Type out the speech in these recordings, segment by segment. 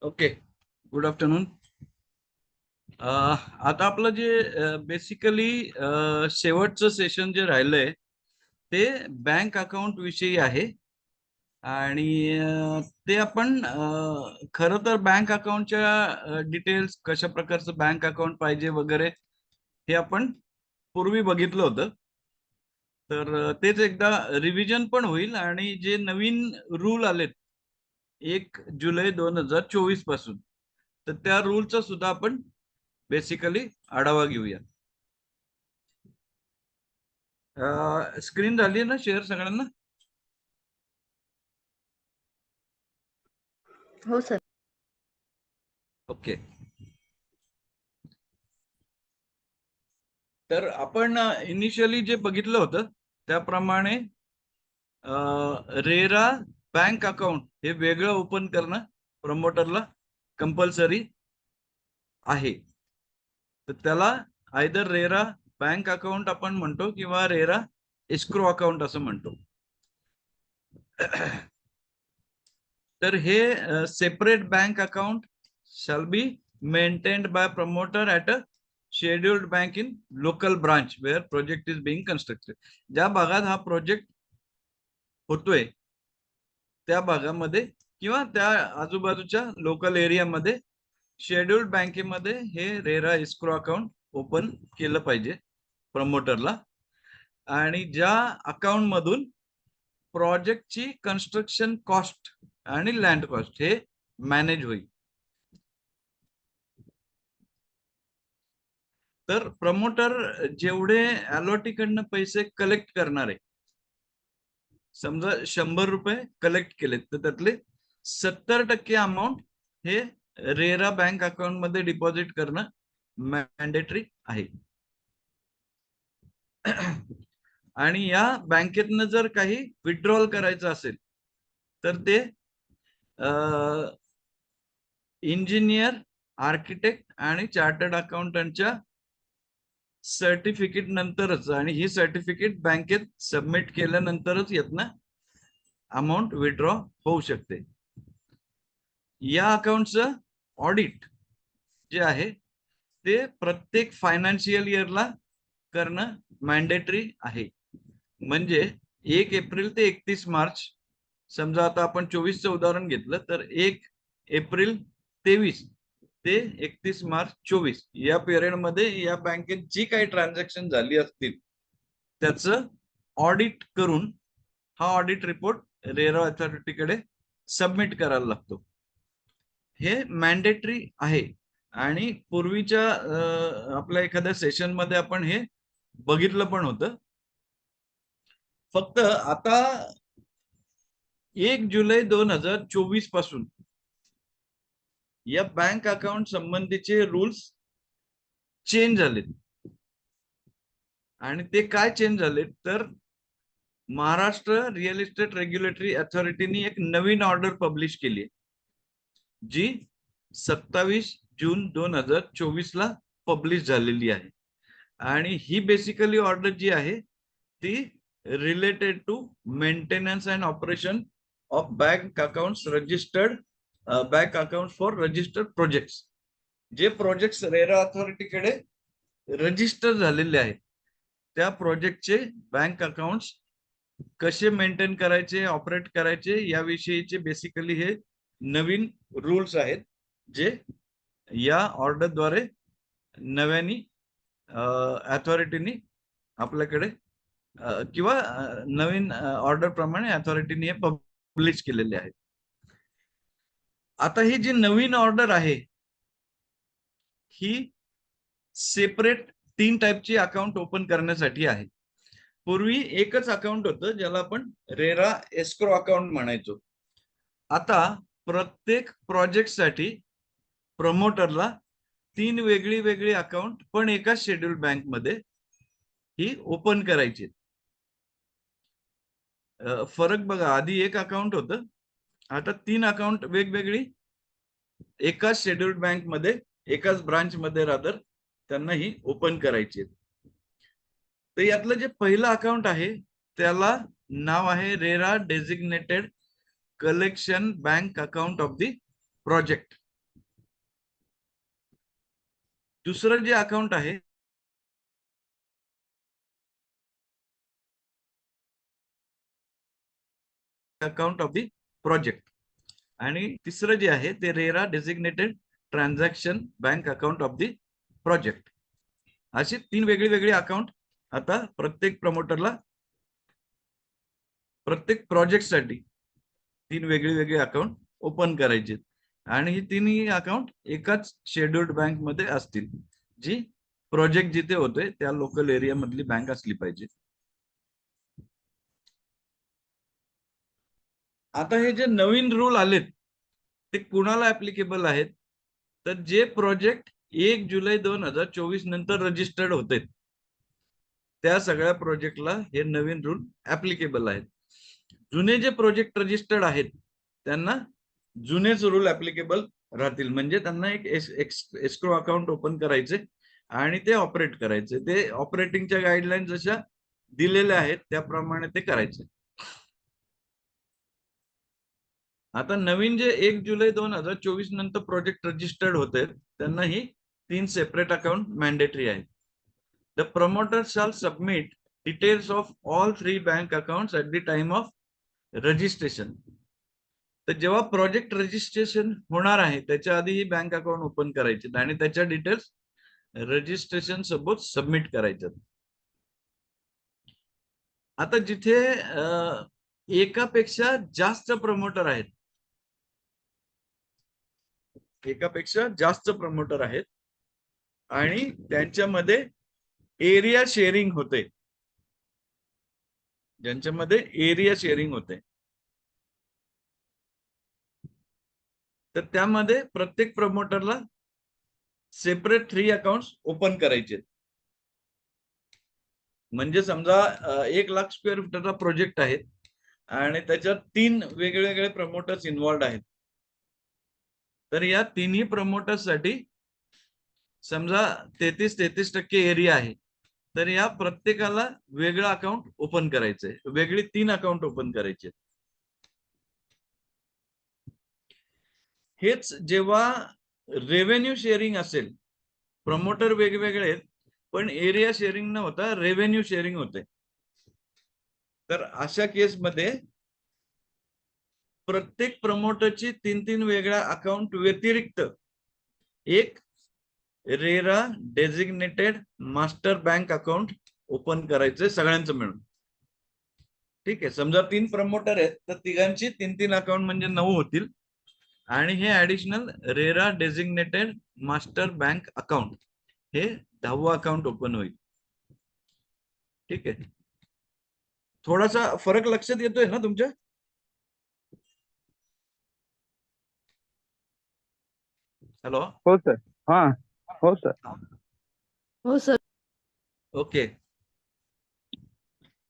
Okay, good afternoon. आता आपलं जे बेसिकली शेवटचं सेशन जे राहिलंय ते बँक अकाउंट विषयी आहे. आणि ते आपण खरं तर बँक अकाउंटच्या डिटेल्स, कशा प्रकारचं बँक अकाउंट पाहिजे वगैरे हे आपण पूर्वी बघितलं होतं. तर तेच एकदा रिव्हिजन पण होईल आणि जे नवीन रूल आलेत 1 जुलै 2024 पासून, तर त्या रूलचा सुद्धा आपण बेसिकली आढावा घेऊया. स्क्रीन झाली ना शेअर सगळ्यांना? हो सर. ओके. तर आपण इनिशियली जे बघितलं होतं त्याप्रमाणे रेरा बँक अकाउंट हे वेगळं ओपन करणं प्रमोटरला कंपल्सरी आहे. तर त्याला आयदर रेरा बँक अकाउंट आपण म्हणतो किंवा रेरा एस्क्रो अकाउंट असं म्हणतो. तर हे separate bank account shall be maintained by promoter at a scheduled bank in local branch where project is being constructed. ज्या भागात हा प्रोजेक्ट होतोय त्या भागामध्ये किंवा त्या आजूबाजूच्या लोकल एरियामध्ये शेड्यूल्ड बँकेमध्ये हे रेरा एस्क्रो अकाउंट ओपन केलं पाहिजे प्रमोटरला. आणि ज्या अकाउंट मधून प्रोजेक्टची कन्स्ट्रक्शन कॉस्ट आणि लँड कॉस्ट हे मॅनेज होईल. तर प्रमोटर जेवढे अलॉटीकडनं पैसे कलेक्ट करणार आहे, समजा 100 रुपये कलेक्ट केलेत तर त्यातले 70% अमाऊंट हे रेरा बँक अकाउंट मध्ये डिपॉझिट करणं मॅन्डेटरी आहे. आणि या बँकेतनं जर काही विड्रॉल करायचं असेल तर ते इंजिनियर, आर्किटेक्ट आणि चार्टर्ड अकाउंटंटच्या सर्टिफिकेट नंतरच, आणि ही सर्टिफिकेट बँकेत सबमिट केल्यानंतरच यातनं अमाऊंट विड्रॉ होऊ शकते. या अकाउंटचं ऑडिट जे आहे ते प्रत्येक फायनान्शियल इयरला करणं मॅन्डेटरी आहे. म्हणजे 1 एप्रिल ते 31 मार्च, समजा आता आपण 24चं उदाहरण घेतलं तर 1 एप्रिल 23 ते 31 मार्च 24 या पिरियड मध्ये या बँकेत जी काही ट्रान्झॅक्शन झाली असतील त्याचं ऑडिट करून हा ऑडिट रिपोर्ट रेरा अथॉरिटीकडे सबमिट करायला लागतो. हे मॅन्डेटरी आहे. आणि पूर्वीच्या आपल्या एखाद्या सेशन मध्ये आपण हे बघितलं पण होतं. फक्त आता 1 जुलै 2024 पासून या बँक अकाउंट संबंधीचे रूल्स चेंज झालेत. आणि ते काय चेंज झालेत तर महाराष्ट्र रिअल इस्टेट रेग्युलेटरी अथॉरिटीने एक नवीन ऑर्डर पब्लिश केली जी 27 जून 2024 ला पब्लिश झालेली आहे. आणि ही बेसिकली ऑर्डर जी आहे ती related to maintenance and operation of bank accounts registered bank account for registered projects. जे प्रोजेक्ट्स रेरा अथॉरिटीकडे रजिस्टर झालेले आहेत त्या प्रोजेक्टचे बँक अकाउंट्स कसे मेंटेन करायचे, ऑपरेट करायचे याविषयीचे बेसिकली हे नवीन रूल्स आहेत जे या ऑर्डरद्वारे नव्याने अथॉरिटीनी आपल्याकडे किंवा नवीन ऑर्डर प्रमाणे अथॉरिटीने हे पब्लिश केलेले आहेत. आता ही जी नवीन ऑर्डर आहे ही सेपरेट 3 टाईपची अकाउंट ओपन करण्यासाठी आहे. पूर्वी एकच अकाउंट होतं ज्याला आपण रेरा एस्क्रो अकाउंट म्हणायचो. आता प्रत्येक प्रोजेक्टसाठी प्रमोटरला 3 वेगळी वेगळी अकाउंट पण एकाच शेड्यूल बँक मध्ये ही ओपन करायची. फरक बघा, आधी एक अकाउंट होतं, आता 3 अकाउंट वेगवेगळी एकाच शेड्यूल्ड बँक मध्ये एकाच ब्रांच मध्ये रादर त्यांना ही ओपन करायची. तर यातलं जे पहिलं अकाउंट आहे त्याला नाव आहे RERA designated collection bank account of the project. दुसरं जे अकाउंट आहे अकाउंट ऑफ द प्रोजेक्ट, आणि तिसरं जे आहे ते RERA designated transaction bank account of the project. अशी 3 वेगळी वेगळी अकाउंट आता प्रत्येक प्रमोटरला, प्रत्येक प्रोजेक्टसाठी 3 वेगळी वेगळी अकाउंट ओपन करायचे, आणि ही तिन्ही अकाउंट एकाच शेड्युल्ड बँक मध्ये असतील, जी प्रोजेक्ट जिथे होतोय त्या लोकल एरिया मधली बँक असली पाहिजे. आता हे जे नवीन रूल आलेत ते कुणाला ऍप्लिकेबल आहेत, तर जे प्रोजेक्ट 1 जुलै 2024 नंतर रजिस्टर्ड होते त्या सगळ्या प्रोजेक्टला हे नवीन रूल ऍप्लिकेबल आहेत. जुने जे प्रोजेक्ट रजिस्टर्ड आहेत त्यांना जुनेच रूल ऍप्लिकेबल राहतील, म्हणजे त्यांना एक एस्क्रो अकाउंट ओपन करायचे आणि ते ऑपरेट करायचे. ते ऑपरेटिंगच्या गाईडलाईन जशा दिलेल्या आहेत त्याप्रमाणे ते करायचे. आता नवीन जे 1 जुलै 2024 नंतर प्रोजेक्ट रजिस्टर्ड होते त्यांना ही 3 सेपरेट अकाउंट मॅन्डेटरी आहेत. द प्रमोटर शाल submit details of all 3 bank accounts at the time of registration. तर जेव्हा प्रोजेक्ट रजिस्ट्रेशन होणार आहे त्याच्या आधी ही बँक अकाउंट ओपन करायचे आणि त्याच्या डिटेल्स रजिस्ट्रेशन सोबत सबमिट करायच्यात. आता जिथे एकापेक्षा जास्त प्रमोटर आहेत, एकापेक्षा जास्त प्रमोटर आहेत आणि त्यांच्यामध्ये एरिया शेअरिंग होते, ज्यांच्यामध्ये एरिया शेअरिंग होते, तर त्यामध्ये प्रत्येक प्रमोटरला सेपरेट 3 अकाउंट ओपन करायचे. म्हणजे समजा 1,00,000 स्क्वेअर फुटाचा प्रोजेक्ट आहे आणि त्याच्यात 3 वेगवेगळे प्रमोटर्स इन्व्हॉल्ड आहेत, तर या तिन्ही प्रमोटर्ससाठी समजा 33% एरिया आहे, तर या प्रत्येकाला वेगळं अकाउंट ओपन करायचंय, वेगळी 3 अकाउंट ओपन करायचे. हेच जेव्हा रेव्हेन्यू शेअरिंग असेल, प्रमोटर वेगवेगळे आहेत पण एरिया शेअरिंग न होता रेव्हेन्यू शेअरिंग होते, तर अशा केसमध्ये प्रत्येक प्रमोटरची 3 वेगळ्या अकाउंट व्यतिरिक्त एक RERA designated master bank account open करायचंय सगळ्यांचं मिळून. ठीक आहे, समजा 3 प्रमोटर आहेत तर तिघांची 3 अकाउंट म्हणजे 9 होतील, आणि हे additional RERA designated master bank account हे 10वं अकाउंट ओपन होईल. ठीक आहे, थोडासा फरक लक्षात येतोय ना तुमच्या? हॅलो. हो सर. हा. हो सर. हो सर. ओके,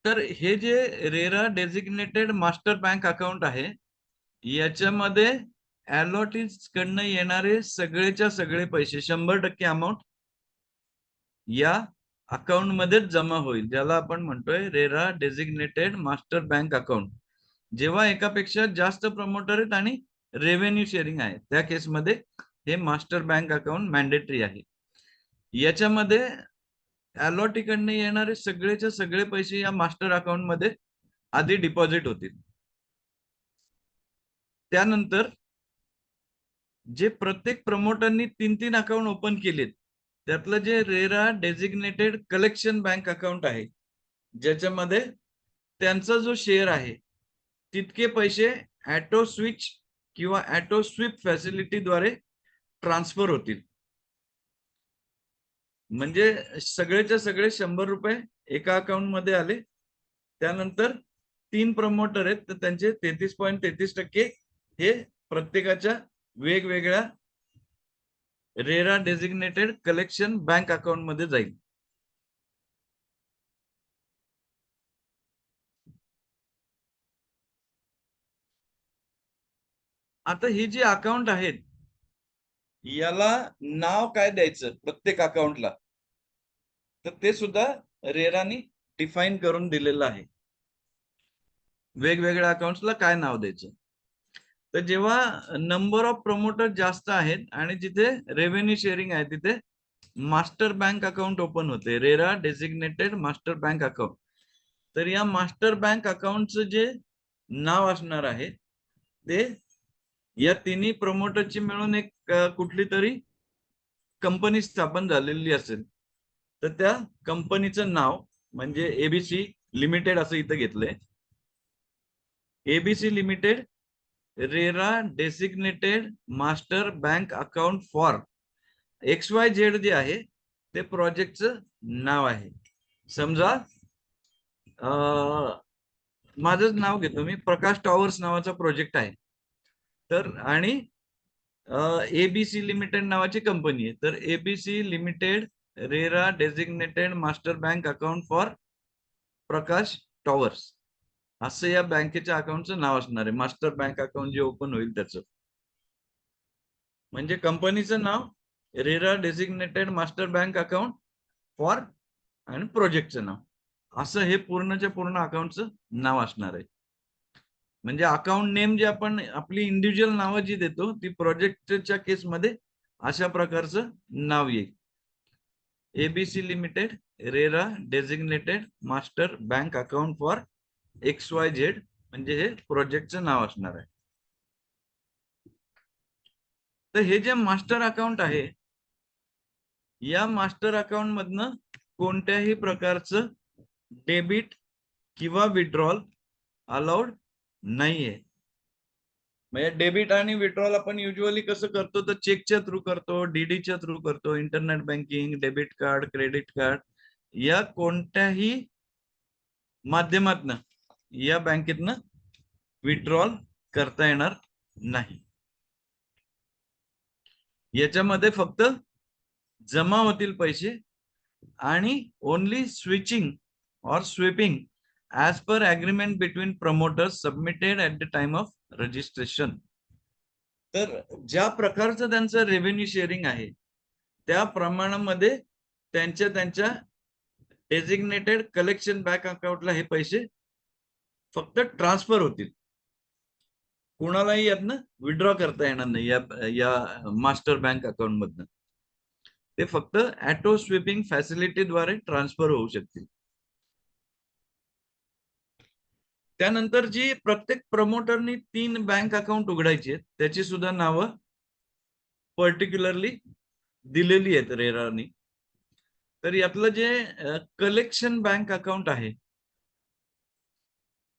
तर हे जे RERA designated master bank account आहे याच्यामध्ये अलॉटीज कडनं येणारे सगळेच्या सगळे पैसे 100% अमाऊंट या अकाउंट मध्येच जमा होईल, ज्याला आपण म्हणतोय RERA designated master bank account. जेव्हा एकापेक्षा जास्त प्रमोटर आहेत आणि रेव्हेन्यू शेअरिंग आहे त्या केसमध्ये हे मास्टर बँक अकाउंट मॅन्डेटरी आहे. याच्यामध्ये अलॉटीकडनं येणारे सगळेच्या सगळे पैसे या मास्टर अकाउंट मध्ये आधी डिपॉझिट होतील. त्यानंतर जे प्रत्येक प्रमोटरनी 3 अकाउंट ओपन केलेत त्यातलं जे RERA designated collection bank account आहे ज्याच्यामध्ये त्यांचा जो शेअर आहे तितके पैसे ऑटो स्विच किंवा ऑटो स्वीप फॅसिलिटीद्वारे ट्रान्सफर होतील. म्हणजे सगळेच्या सगळे 100 रुपये एका अकाउंट मध्ये आले, त्यानंतर 3 प्रमोटर आहेत तर त्यांचे 33.33% हे प्रत्येकाच्या वेगवेगळ्या RERA designated collection bank account मध्ये जाईल. आता ही जी अकाउंट आहेत याला नाव काय द्यायचं प्रत्येक अकाउंटला, तर ते सुद्धा रेरानी डिफाईन करून दिलेलं आहे. वेगवेगळ्या अकाउंट्सला काय नाव द्यायचं, तर जेव्हा नंबर ऑफ प्रमोटर जास्त आहेत आणि जिथे रेव्हेन्यू शेअरिंग आहे तिथे मास्टर बँक अकाउंट ओपन होते, RERA designated master bank account. तर या मास्टर बँक अकाउंटचं जे नाव असणार आहे ते या तिन्ही प्रमोटरची मिळून एक कुठली तरी कंपनी स्थापन झालेली असेल, तर त्या कंपनीचं नाव म्हणजे एबीसी लिमिटेड असं इथं घेतलंय. ABC limited RERA designated master bank account for XYZ जे आहे ते प्रोजेक्टचं नाव आहे. समजा माझंच नाव घेतो मी, प्रकाश टॉवर्स नावाचा प्रोजेक्ट आहे. तर आणि एबीसी लिमिटेड नावाची कंपनी आहे. तर ABC limited RERA designated master bank account for Prakash Towers असं या बँकेच्या अकाउंटचं नाव असणार आहे. मास्टर बँक अकाउंट जे ओपन होईल त्याचं म्हणजे कंपनीचं नाव RERA designated master bank account for आणि प्रोजेक्टचं नाव असं हे पूर्णच्या पूर्ण अकाउंटचं नाव असणार आहे. म्हणजे अकाउंट नेम जे आपण आपली इंडिव्हिज्युअल नावं जी देतो ती प्रोजेक्टच्या केसमध्ये अशा प्रकारचं नाव येईल. ABC limited RERA designated master bank account for XYZ म्हणजे हे प्रोजेक्टचं नाव असणार आहे. तर हे जे मास्टर अकाउंट आहे या मास्टर अकाउंट मधनं कोणत्याही प्रकारचं डेबिट किंवा विड्रॉल अलाउड नाहीये. म्हणजे डेबिट आणि विड्रॉल आपण युजली कसं करतो तर चेकच्या थ्रू करतो, डीडीच्या थ्रू करतो, internet banking, debit card, credit card या कोणत्याही माध्यमातनं या बँकेतनं विड्रॉल करता येणार नाही. याच्यामध्ये फक्त जमा होतील पैसे आणि ओनली स्विचिंग और sweeping as per agreement between promoters submitted at the time of registration. तर ज्या प्रकारचं त्यांचं रेव्हेन्यू शेअरिंग आहे त्या प्रमाणामध्ये त्यांच्या डेसिग्नेटेड कलेक्शन बँक अकाउंटला हे पैसे फक्त ट्रान्सफर होतील. कुणालाही यातनं विड्रॉ करता येणार नाही या मास्टर बँक अकाउंट मधनं. ते फक्त ऑटो स्वीपिंग फॅसिलिटीद्वारे ट्रान्सफर होऊ शकतील. त्यानंतर जी प्रत्येक प्रमोटरनी 3 बँक अकाउंट उघडायची आहेत त्याची सुद्धा नावं पर्टिक्युलरली दिलेली आहेत रेरानी. तर यातलं जे कलेक्शन बँक अकाउंट आहे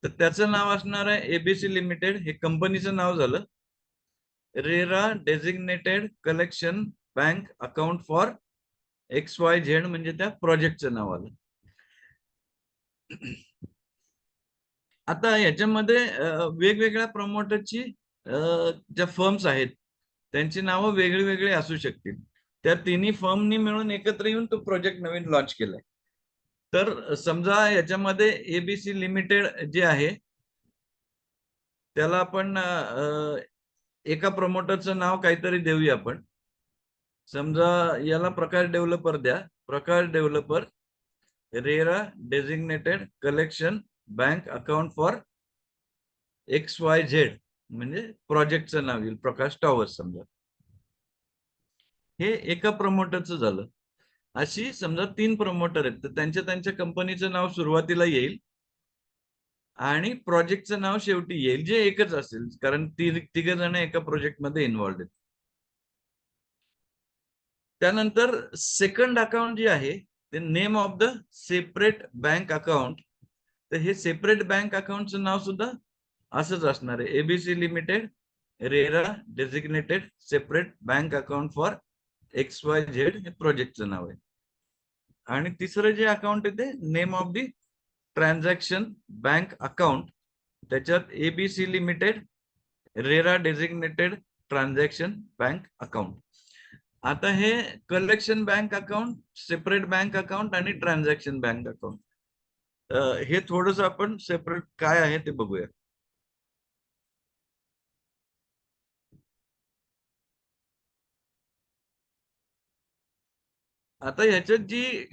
तर त्याचं नाव असणार आहे एबीसी लिमिटेड, हे कंपनीचं नाव झालं. RERA designated collection bank account for XYZ म्हणजे त्या प्रोजेक्टचं नाव आलं. आता याच्यामध्ये वेगवेगळ्या प्रमोटरची ज्या फर्म्स आहेत त्यांची नावं वेगळी वेगळी असू शकतील. त्या तिन्ही फर्मनी मिळून एकत्र येऊन तो प्रोजेक्ट नवीन लॉन्च केलाय. तर समजा याच्यामध्ये एबीसी लिमिटेड जे आहे त्याला आपण एका प्रमोटरचं नाव काहीतरी देऊया आपण. समजा याला प्रकाश डेव्हलपर द्या. Prakash developer RERA designated collection bank account for XYZ म्हणजे प्रोजेक्टचं नाव येईल प्रकाश टॉवर्स. समजा हे एका प्रमोटरचं झालं. अशी समजा 3 प्रमोटर आहेत तर त्यांच्या कंपनीचं नाव सुरुवातीला येईल आणि प्रोजेक्टचं नाव शेवटी येईल जे एकच असेल कारण तिघ जण एका प्रोजेक्ट मध्ये इन्व्हॉल्ड आहेत. त्यानंतर सेकंड अकाउंट जे आहे ते name of the separate bank account. तर हे सेपरेट बँक अकाउंटचं नाव सुद्धा असंच असणार आहे. ABC limited RERA designated separate bank account for XYZ हे प्रोजेक्टचं नाव आहे. आणि तिसरं जे अकाउंट आहे ते name of the transaction bank account. त्याच्यात ABC limited RERA designated transaction bank account. आता हे collection bank account, separate bank account आणि ट्रान्झॅक्शन बँक अकाउंट हे थोडस आपण सेपरेट काय आहे ते बघूया. आता ह्याच्यात जी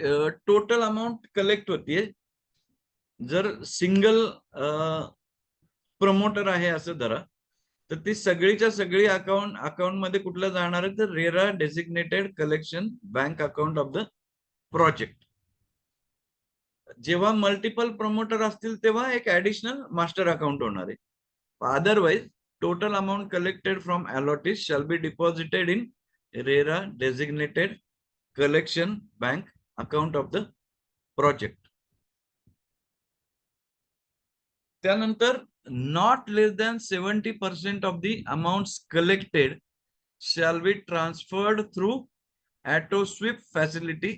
टोटल अमाऊंट कलेक्ट होतीये जर सिंगल प्रमोटर आहे असं धरा तर ती सगळीच्या सगळी अकाउंट मध्ये कुठलं जाणार आहे, तर RERA designated collection bank account of the project. जेव्हा मल्टिपल प्रमोटर असतील तेव्हा एक ऍडिशनल मास्टर अकाउंट होणार आहे. Otherwise total amount collected from allottees shall be deposited in RERA designated collection bank account of the project. त्यानंतर not less than 70% of the amounts collected shall be transferred through auto sweep facility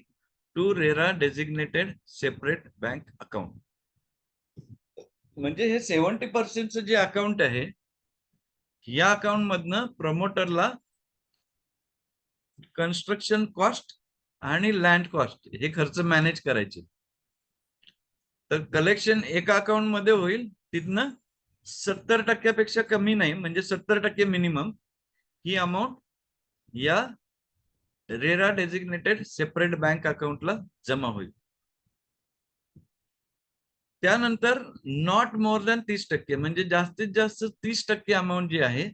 to RERA designated separate bank account. म्हणजे हे 70% जे account आहे, या account मधनं प्रमोटरला construction cost आणि land cost हे खर्च मॅनेज करायचे. तर कलेक्शन एका अकाउंट मध्ये होईल, तिथनं 70% कमी नाही, म्हणजे 70% मिनिमम ही अमाऊंट या रेरा डेसिग्नेटेड सेपरेट बँक अकाउंटला जमा होईल. त्यानंतर नॉट मोर दॅन 30%, म्हणजे जास्तीत जास्त 30% अमाऊंट जी आहे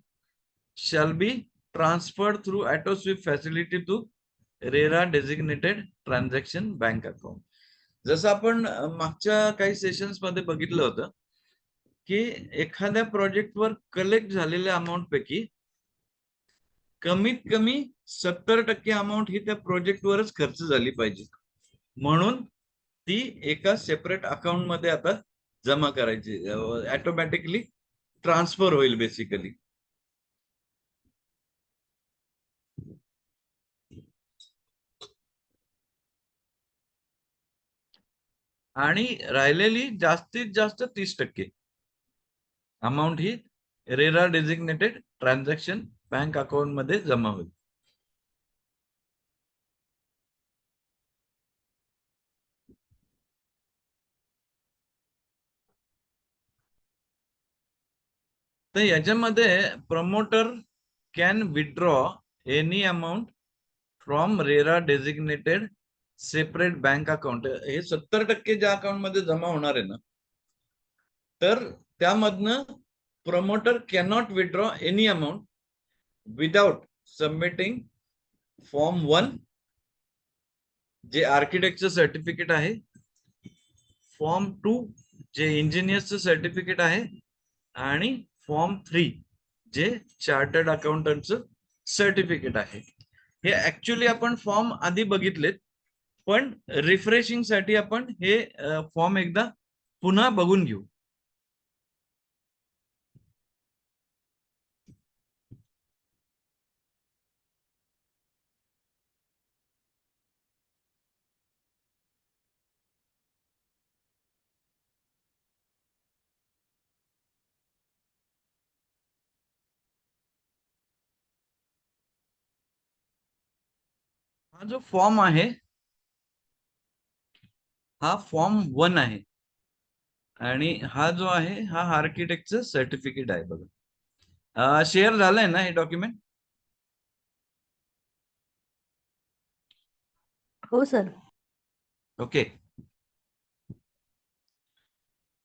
shall be transferred through auto sweep facility to RERA designated transaction bank account. जसं आपण मागच्या काही सेशन्स मध्ये बघितलं होतं की एखाद्या प्रोजेक्टवर कलेक्ट झालेल्या अमाऊंट पैकी कमीत कमी 70% अमाऊंट ही त्या प्रोजेक्टवरच खर्च झाली पाहिजे, म्हणून ती एका सेपरेट अकाउंट मध्ये आता जमा करायची, ऑटोमॅटिकली ट्रान्सफर होईल बेसिकली. आणि राहिलेली जास्तीत जास्त 30% अमाऊंट ही RERA designated transaction bank account मध्ये जमा होईल. तर याच्यामध्ये promoter can withdraw any amount from RERA designated separate bank account. हे 70% ज्या अकाउंट मध्ये जमा होणार आहे ना, तर त्यामधनं promoter cannot withdraw any amount without submitting form 1 जे आर्किटेक्टचं सर्टिफिकेट आहे, फॉर्म 2 जे इंजिनियरचं सर्टिफिकेट आहे, आणि फॉर्म 3 जे चार्टर्ड अकाउंटंटचं सर्टिफिकेट आहे. हे ऍक्च्युली आपण फॉर्म आधी बघितलेत, पण रिफ्रेशिंग साठी आपण हे फॉर्म एकदा पुन्हा बघून घेऊ. हा जो फॉर्म आहे हा फॉर्म 1 आहे, आणि हा जो आहे हा आर्किटेक्टचं सर्टिफिकेट आहे. बघा, शेअर झालंय ना हे डॉक्युमेंट? हो सर. ओके.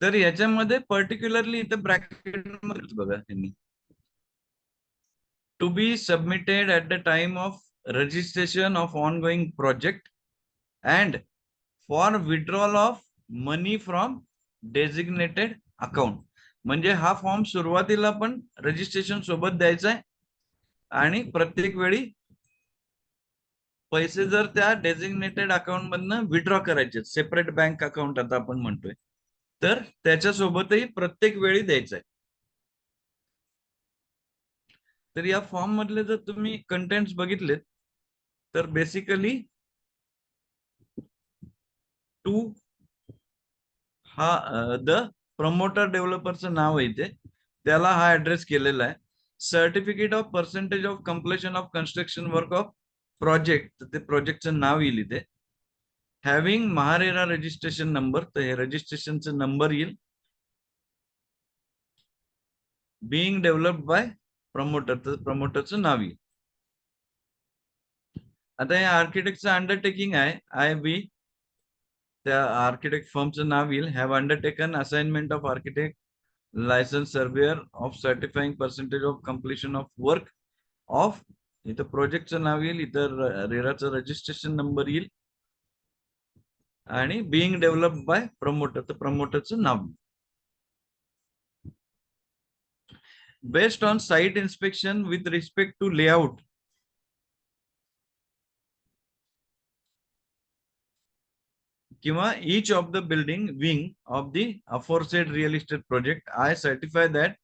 तर याच्यामध्ये पर्टिक्युलरली इथे ब्रॅकेट मध्ये बघा, त्यांनी to be submitted at the time of registration of ongoing project and for withdrawal of money from designated account. म्हणजे हा फॉर्म सुरुवातीला पण रजिस्ट्रेशन सोबत द्यायचा आहे, आणि प्रत्येक वेळी पैसे जर त्या डेसिग्नेटेड अकाउंट मधनं विड्रॉ करायचे, सेपरेट बँक अकाउंट आता आपण म्हणतोय, तर त्याच्यासोबतही प्रत्येक वेळी द्यायचं आहे. तर या फॉर्म मधले जर तुम्ही कंटेंट्स बघितलेत, तर बेसिकली टू हा द प्रमोटर डेव्हलपरचं नाव आहे इथे, त्याला हा ऍड्रेस केलेला आहे. Certificate of percentage of completion of construction work of project, ते प्रोजेक्टचं नाव येईल इथे. हॅव्हिंग महारेरा रजिस्ट्रेशन नंबर, तर हे रजिस्ट्रेशनचं नंबर येईल. बीइंग डेव्हलप्ड बाय प्रमोटर, तर प्रमोटरचं नाव येईल. आता हे आर्किटेक्टचं अंडरटेकिंग आहे, आय बी त्या आर्किटेक्ट फर्मचं नाव येईल. Have undertaken assignment of architect licence surveyor of certifying percentage of completion of work of, इथं प्रोजेक्टचं नाव येईल, इथं रेराचं रजिस्ट्रेशन नंबर येईल आणि बिईंग डेव्हलप्ड बाय प्रमोटर, तर प्रमोटरचं नाव. Based on site inspection with respect to layout किंवा each of the building wing of the aforesaid real estate project, I certify that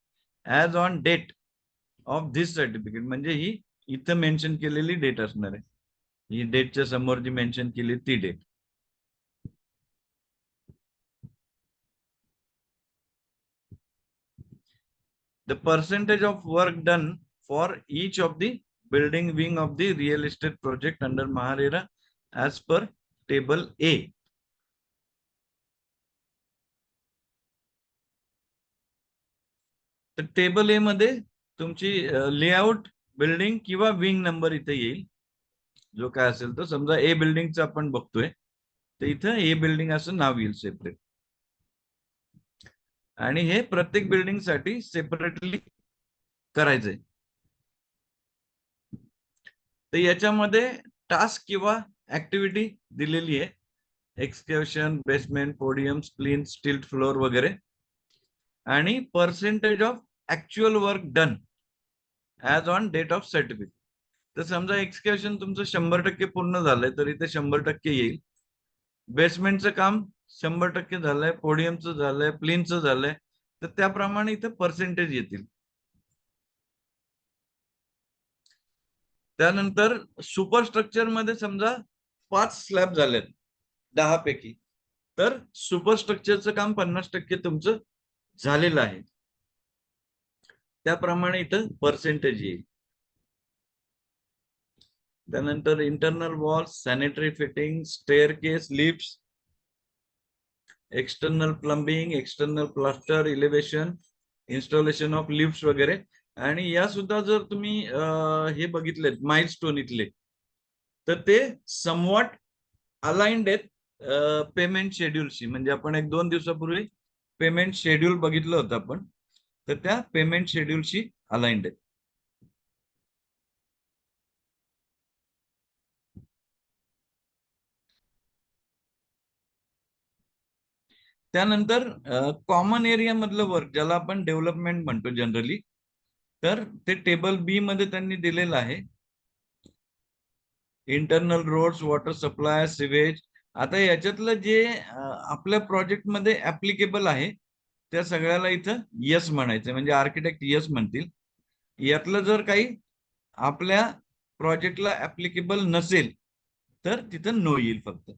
as on date of this certificate, म्हणजे ही इथं mention केलेली date असणार आहे, ही डेटच्या समोर जी मेन्शन केली ती date. The percentage of work done for each of the building wing of the real estate project under Maharera as per table A. तर table ए मध्ये तुमची लेआउट, बिल्डिंग किंवा विंग नंबर इथे येईल, जो काय असेल तो. समजा ए बिल्डिंगचं आपण बघतोय, तर इथं ए बिल्डिंग असं नाव येईल सेपरेट, आणि हे प्रत्येक बिल्डिंग साठी सेपरेटली करायचंय. तर याच्यामध्ये टास्क किंवा ऍक्टिव्हिटी दिलेली आहे, excavation, basement, podium, plinth, steel floor वगैरे, आणि percentage of actual work done as on date of certificate. तर समजा एक्सकॅव्हेशन तुमचं 100% पूर्ण झालंय तर इथे 100% येईल. बेसमेंटचं काम 100% झालंय, पोडियमचं झालंय, प्लिनचं झालंय, तर त्याप्रमाणे इथे पर्सेंटेज येतील. त्यानंतर सुपरस्ट्रक्चर मध्ये समजा 5 स्लॅब झालेत 10 पैकी, तर सुपरस्ट्रक्चरचं काम 50% तुमचं झालेलं आहे, त्याप्रमाणे इथं पर्सेंटेज येईल. त्यानंतर internal walls, sanitary fitting, staircase, lifts, external plumbing, external plaster, elevation, installation of lifts वगैरे. आणि या सुद्धा जर तुम्ही हे बघितले माइलस्टोन इथले, तर ते समवॉट अलाइंड आहेत पेमेंट शेड्यूलशी. म्हणजे आपण 1-2 दिवसापूर्वी पेमेंट शेड्यूल बघितलं होतं आपण, तर त्या पेमेंट शेड्यूलशी अलाइंड आहेत. त्यानंतर कॉमन एरिया मधलं वर्क, ज्याला आपण डेव्हलपमेंट म्हणतो जनरली, तर ते टेबल बी मध्ये त्यांनी दिलेलं आहे. Internal roads, water supply, sewage. आता याच्यातलं जे आपल्या प्रोजेक्ट मध्ये ऍप्लिकेबल आहे त्या सगळ्याला इथं यस म्हणायचं, म्हणजे आर्किटेक्ट यस म्हणतील. यातलं जर काही आपल्या प्रोजेक्टला ऍप्लिकेबल नसेल तर तिथं नो येईल फक्त.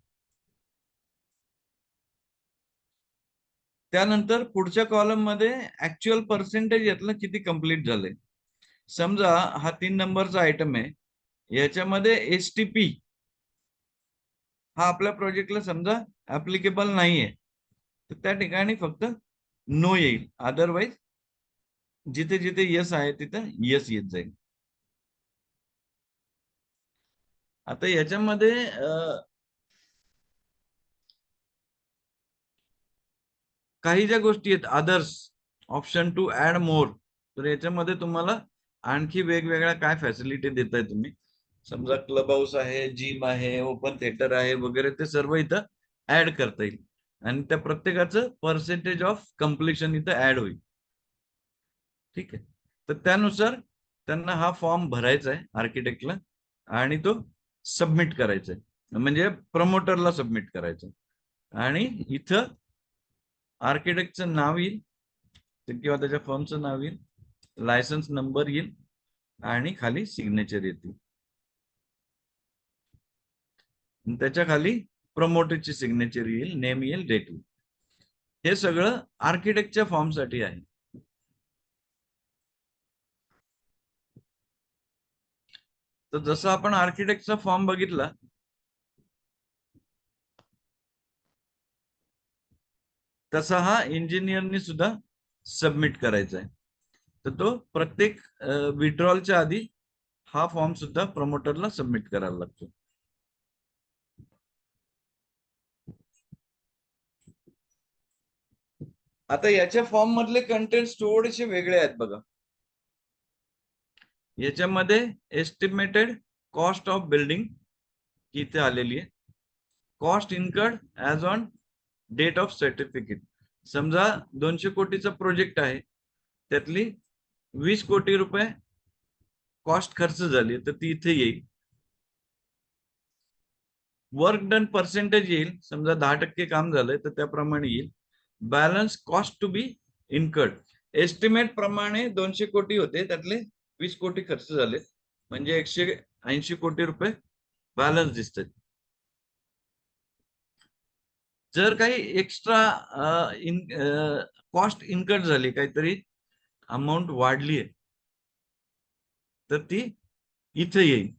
त्यानंतर पुढच्या कॉलम मध्ये ऍक्च्युअल पर्सेंटेज यातलं किती कंप्लीट झालंय. समजा हा 3 नंबरचा आयटम आहे, याच्यामध्ये एसटीपी हा आपल्या प्रोजेक्टला समजा ऍप्लिकेबल नाहीये, तर त्या ठिकाणी फक्त नो येईल. अदरवाईज जिथे जिथे यस आहे तिथं यस येत जाईल. आता याच्यामध्ये काही ज्या गोष्टी आहेत, others, option to add more, तर याच्यामध्ये तुम्हाला आणखी वेगवेगळ्या काय फॅसिलिटी देताय तुम्ही. समजा क्लब हाऊस आहे, जिम आहे, ओपन थिएटर आहे वगैरे, ते सर्व इथं ऍड करता येईल, आणि त्या प्रत्येकाचं पर्सेंटेज ऑफ कम्प्लिशन इथं ऍड होईल. ठीक आहे. तर त्यानुसार त्यांना हा फॉर्म भरायचा आहे आर्किटेक्टला, आणि तो सबमिट करायचा आहे, म्हणजे प्रमोटरला सबमिट करायचं. आणि इथं आर्किटेक्टचं नाव येईल किंवा त्याच्या फर्मचं नाव येईल, लायसन्स नंबर येईल, आणि खाली सिग्नेचर येतील. त्याच्या खाली प्रमोटरची सिग्नेचर येईल, नेम येईल, डेट येईल. हे सगळं आर्किटेक्टच्या फॉर्मसाठी आहे. तर जसं आपण आर्किटेक्टचा फॉर्म बघितला, तसा हा इंजिनियरनी सुद्धा सबमिट करायचा आहे. तर तो प्रत्येक विड्रॉलच्या आधी हा फॉर्म सुद्धा प्रमोटरला सबमिट करायला लागतो. आता याच्या फॉर्म मधले कंटेंट्स थोडेसे वेगळे आहेत बघा. याच्यामध्ये एस्टिमेटेड कॉस्ट ऑफ बिल्डिंग इथे आलेली आहे. Cost incurred as on date of certificate. समजा 200 कोटीचा प्रोजेक्ट आहे, त्यातली 20 कोटी रुपये कॉस्ट खर्च झाली तर ती इथे येईल. वर्क डन पर्सेंटेज येईल, समजा 10% काम झालंय तर त्याप्रमाणे येईल. Balance cost to be incurred, estimate प्रमाणे 200 कोटी होते, त्यातले 20 कोटी खर्च झाले, म्हणजे 180 कोटी रुपये बॅलन्स दिसतात. जर काही एक्स्ट्रा कॉस्ट इन्कर्ड झाली, काहीतरी अमाऊंट वाढली आहे, तर ती इथे येईल.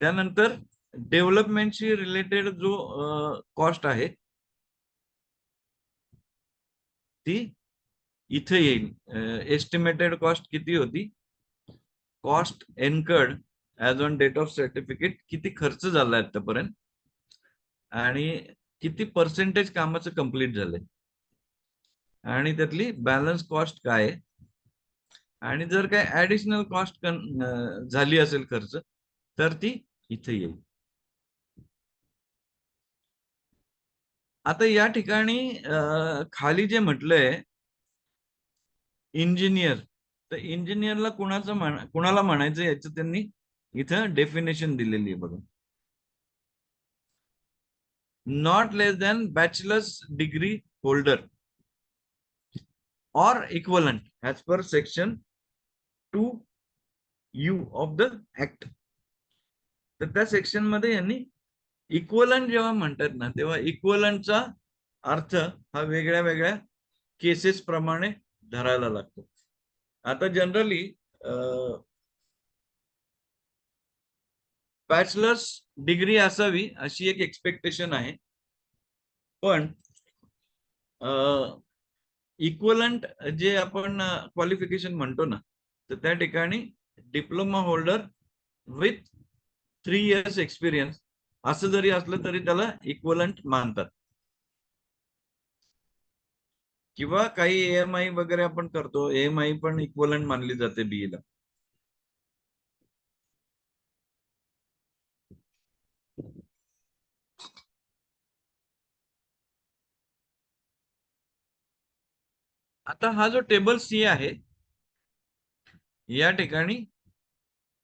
त्यानंतर डेव्हलपमेंटशी रिलेटेड जो कॉस्ट आहे ती इथे येईल. एस्टिमेटेड कॉस्ट किती होती, cost incurred as on date of certificate, किती खर्च झाला आतापर्यंत आणि किती पर्सेंटेज कामाचं कंप्लीट झालंय, आणि त्यातली बॅलन्स कॉस्ट काय आहे, आणि जर काय ऍडिशनल कॉस्ट झाली असेल खर्च तर ती इथे येईल. आता या ठिकाणी खाली जे म्हटलंय इंजिनियर, तर इंजिनियरला कुणाला म्हणायचं याचं त्यांनी इथं डेफिनेशन दिलेली आहे बघा. Not less than bachelors degree holder or equivalent as per section 2U of the act. तर त्या सेक्शन मध्ये यांनी इक्वलंट जेव्हा म्हणतात ना, तेव्हा इक्वलंटचा अर्थ हा वेगळ्या वेगळ्या केसेस प्रमाणे धरायला लागतो. आता जनरली बॅचलर्स डिग्री असावी अशी एक एक्सपेक्टेशन आहे, पण इक्वलंट जे आपण क्वालिफिकेशन म्हणतो ना, तर त्या ठिकाणी diploma holder with 3 years experience असं जरी असलं तरी त्याला इक्वलंट मानतात. किंवा काही AMI वगैरे आपण करतो, AMI पण इक्वलंट मानली जाते BE ला. आता हा जो टेबल C आहे, या ठिकाणी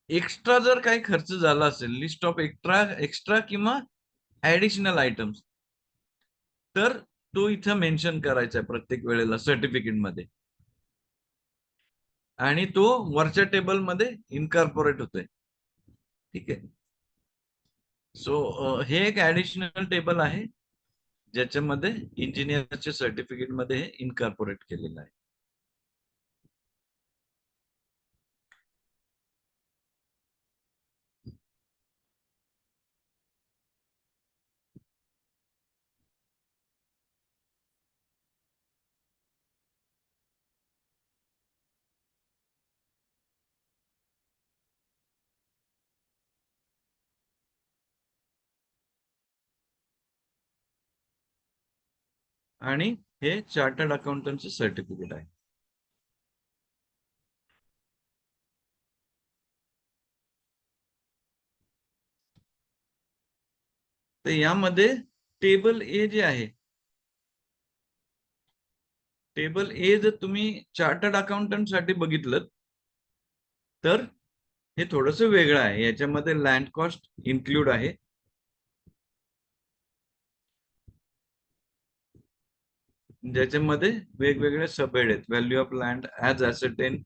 एक्स्ट्रा जर काही खर्च झाला असेल, लिस्ट ऑफ एक्स्ट्रा किंवा ऍडिशनल आयटम्स, तर तो इथं मेन्शन करायचा आहे प्रत्येक वेळेला सर्टिफिकेट मध्ये, आणि तो वरच्या टेबल मध्ये इनकॉर्पोरेट होतोय. ठीक आहे. सो हे एक ऍडिशनल टेबल आहे ज्याच्यामध्ये इंजिनियरच्या सर्टिफिकेट मध्ये हे इनकॉर्पोरेट केलेलं आहे. आणि हे चार्टर्ड अकाउंटंटचे सर्टिफिकेट आहे. तर यामध्ये टेबल ए जे आहे, टेबल ए जर तुम्ही चार्टर्ड अकाउंटंट साठी बघितलं तर हे थोडस वेगळं आहे. याच्यामध्ये लँड कॉस्ट इन्क्लूड आहे, ज्याच्यामध्ये वेगवेगळे सबहेड आहेत. Value of land as ascertained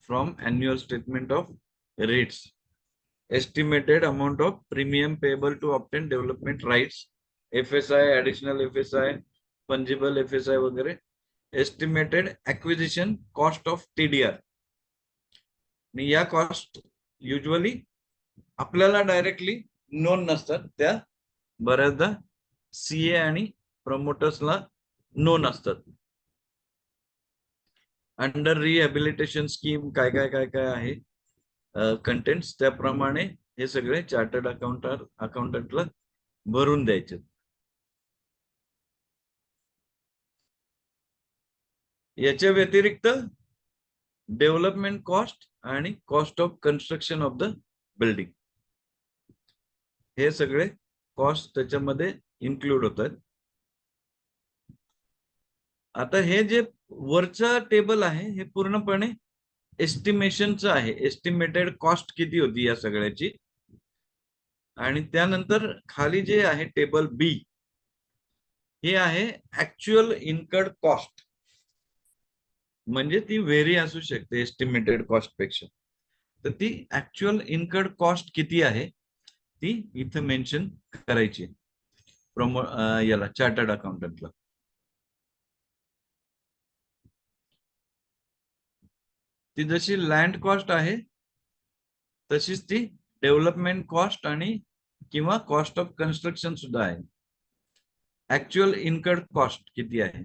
from annual statement of rates, estimated amount of premium payable to obtain development rights, FSI, additional FSI, fungible FSI वगैरे, estimated acquisition cost of TDR. या cost usually आपल्याला directly known नसतात, त्या बऱ्याचदा CA आणि प्रमोटर्सला known असतात. Under rehabilitation scheme काय काय काय काय आहे कंटेंट्स, त्याप्रमाणे हे सगळे चार्टर्ड अकाउंटंटला भरून द्यायचे. याच्या व्यतिरिक्त डेव्हलपमेंट कॉस्ट आणि cost of construction of the building, हे सगळे कॉस्ट त्याच्यामध्ये इन्क्लूड होतात. आता हे जे वरचं टेबल आहे हे पूर्णपणे एस्टिमेशनचं आहे, एस्टिमेटेड कॉस्ट किती होती या सगळ्याची. आणि त्यानंतर खाली जे आहे टेबल बी, हे आहे ऍक्च्युअल इन्कर्ड कॉस्ट, म्हणजे ती व्हेरी असू शकते एस्टिमेटेड कॉस्ट पेक्षा. तर ती ऍक्च्युअल इन्कर्ड कॉस्ट किती आहे ती इथं मेन्शन करायची याला चार्टर्ड अकाउंटंटला. ती जशी लँड कॉस्ट आहे तशीच ती डेव्हलपमेंट कॉस्ट आणि किंवा कॉस्ट ऑफ कन्स्ट्रक्शन सुद्धा आहे. ऍक्च्युअल इन्कर्ड कॉस्ट किती आहे,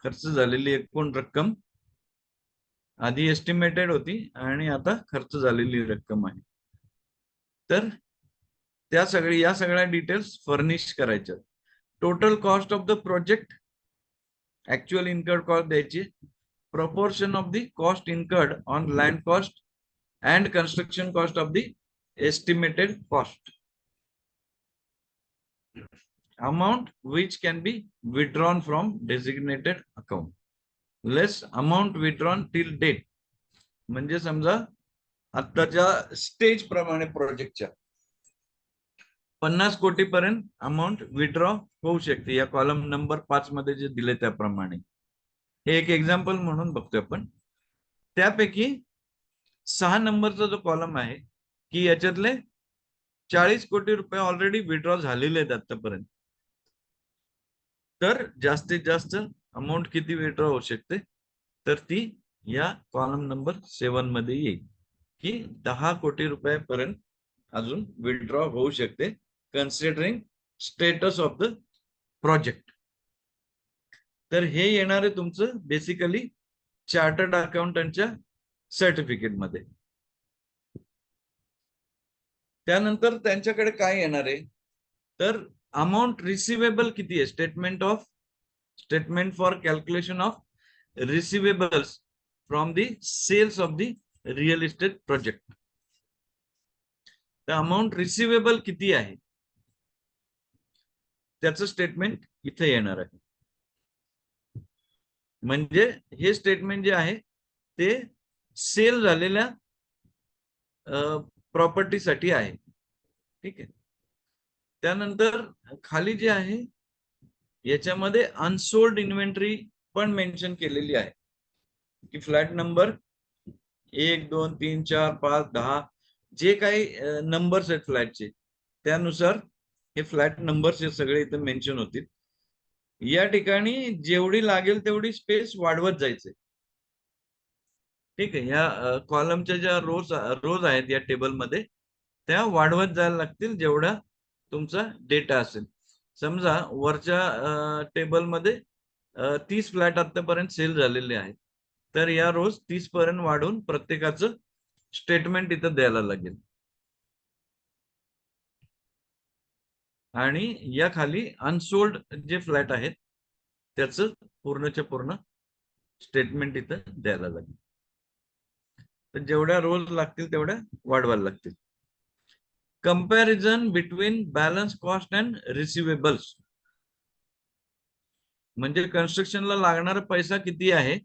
खर्च झालेली एकूण रक्कम आधी एस्टिमेटेड होती आणि आता खर्च झालेली रक्कम आहे. तर या सगळ्या डिटेल्स फर्निश करायच्या. Total cost of the project, actual incurred cost द्यायची, proportion of the cost incurred on land cost and construction cost of the estimated cost, amount which can be withdrawn from designated account less amount withdrawn till date. म्हणजे समजा आताच्या stage प्रमाणे प्रोजेक्टच्या 50 कोटी पर्यंत amount withdraw होऊ शकते या कॉलम नंबर 5 मध्ये जे दिले त्याप्रमाणे. हे एक एक्झाम्पल म्हणून बघतोय आपण. त्यापैकी 6 नंबरचा जो कॉलम आहे की याच्यातले 40 कोटी रुपये ऑलरेडी विथड्रॉ झालेले आहेत आतापर्यंत. तर जास्तीत जास्त अमाऊंट किती विथड्रॉ होऊ शकते, तर ती या कॉलम नंबर 7 मध्ये येईल की 10 कोटी रुपयापर्यंत अजून विथड्रॉ होऊ शकते considering status of the project. तर हे येणार आहे तुमचं बेसिकली चार्टर्ड अकाउंटंटच्या सर्टिफिकेट मध्ये. त्यानंतर त्यांच्याकडे काय येणार आहे, तर अमाऊंट रिसिवेबल किती आहे, statement for calculation of receivables from the sales of the real estate project. तर अमाऊंट रिसिवेबल किती आहे त्याचं स्टेटमेंट इथे येणार आहे. म्हणजे हे स्टेटमेंट जे आहे ते सेल झालेल्या प्रॉपर्टीसाठी आहे. ठीक आहे. त्यानंतर खाली जे आहे याच्यामध्ये अनसोल्ड इन्व्हेंटरी पण मेन्शन केलेली आहे की फ्लॅट नंबर 1, 2, 3, 4, 5, 10 जे काही नंबर्स आहेत फ्लॅटचे त्यानुसार हे फ्लॅट नंबर्स हे सगळे इथे मेन्शन होतील. या ठिकाणी जेवढी लागेल तेवढी स्पेस वाढवत जायचे. ठीक आहे. या कॉलमच्या ज्या रोज आहेत या टेबलमध्ये त्या वाढवत जायला लागतील जेवढा तुमचा डेटा असेल. समजा वरच्या टेबलमध्ये 30 फ्लॅट आतापर्यंत सेल झालेले आहेत, तर या रोज 30 पर्यंत वाढून प्रत्येकाचं स्टेटमेंट इथं द्यायला लागेल. आणि या खाली अनसोल्ड जे फ्लॅट आहेत त्याचं पूर्णच्या पूर्ण स्टेटमेंट इथं द्यायला लागेल. तर जेवढ्या रोज लागतील तेवढ्या वाढवायला लागतील. Comparison between balance cost and receivables, म्हणजे कन्स्ट्रक्शनला लागणारा पैसा किती आहे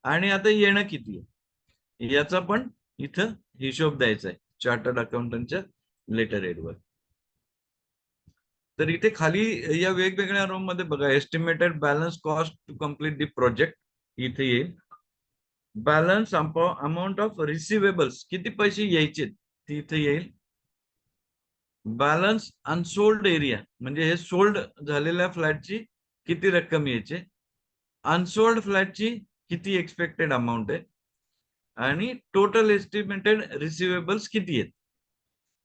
आणि आता येणं किती आहे याचा पण इथं हिशोब द्यायचा आहे चार्टर्ड अकाउंटंटच्या लेटर हेडवर. तर इथे खाली या वेगवेगळ्या रोम मध्ये बघा, estimated balance cost to complete the project इथे येईल. बॅलन्स अमाऊंट ऑफ रिसिवेबल्स किती पैसे यायचे ती इथे येईल. बॅलन्स अनसोल्ड एरिया म्हणजे हे सोल्ड झालेल्या फ्लॅटची किती रक्कम यायची, अनसोल्ड फ्लॅटची किती एक्सपेक्टेड अमाऊंट आहे आणि टोटल एस्टिमेटेड रिसिवेबल्स किती आहेत,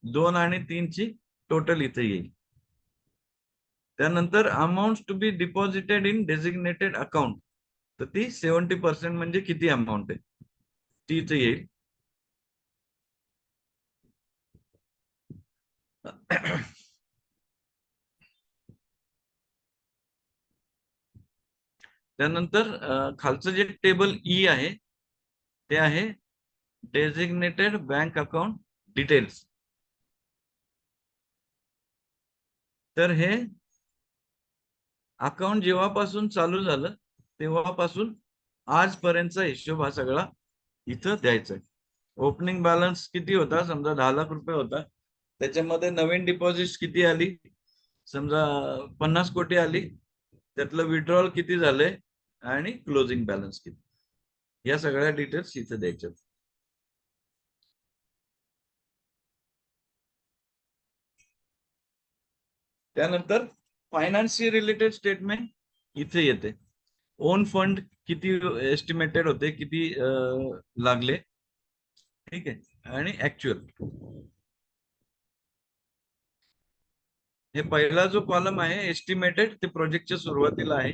2 आणि 3 ची टोटल इथे येईल. त्यानंतर amount to be deposited in designated account, तर ती 70% म्हणजे किती अमाऊंट आहे ती इथे येईल. त्यानंतर खालचं जे टेबल ई आहे ते आहे डेझिग्नेटेड बँक अकाउंट डिटेल्स. तर हे अकाउंट जेव्हापासून चालू झालं तेव्हापासून आजपर्यंतचा हिशोब हा सगळा इथं द्यायचा आहे. ओपनिंग बॅलन्स किती होता, समजा 10,00,000 रुपये होता, त्याच्यामध्ये नवीन डिपॉझिट किती आली, समजा 50 कोटी आली, त्यातलं विड्रॉल किती झाले आणि क्लोजिंग बॅलन्स किती, या सगळ्या डिटेल्स इथे द्यायच्या. त्यानंतर फायनान्सशी रिलेटेड स्टेटमेंट इथे येते. ओन फंड किती एस्टिमेटेड होते, किती लागले, ठीक आहे, आणि ऍक्च्युअल. हे पहिला जो कॉलम आहे एस्टिमेटेड, ते प्रोजेक्टच्या सुरुवातीला आहे.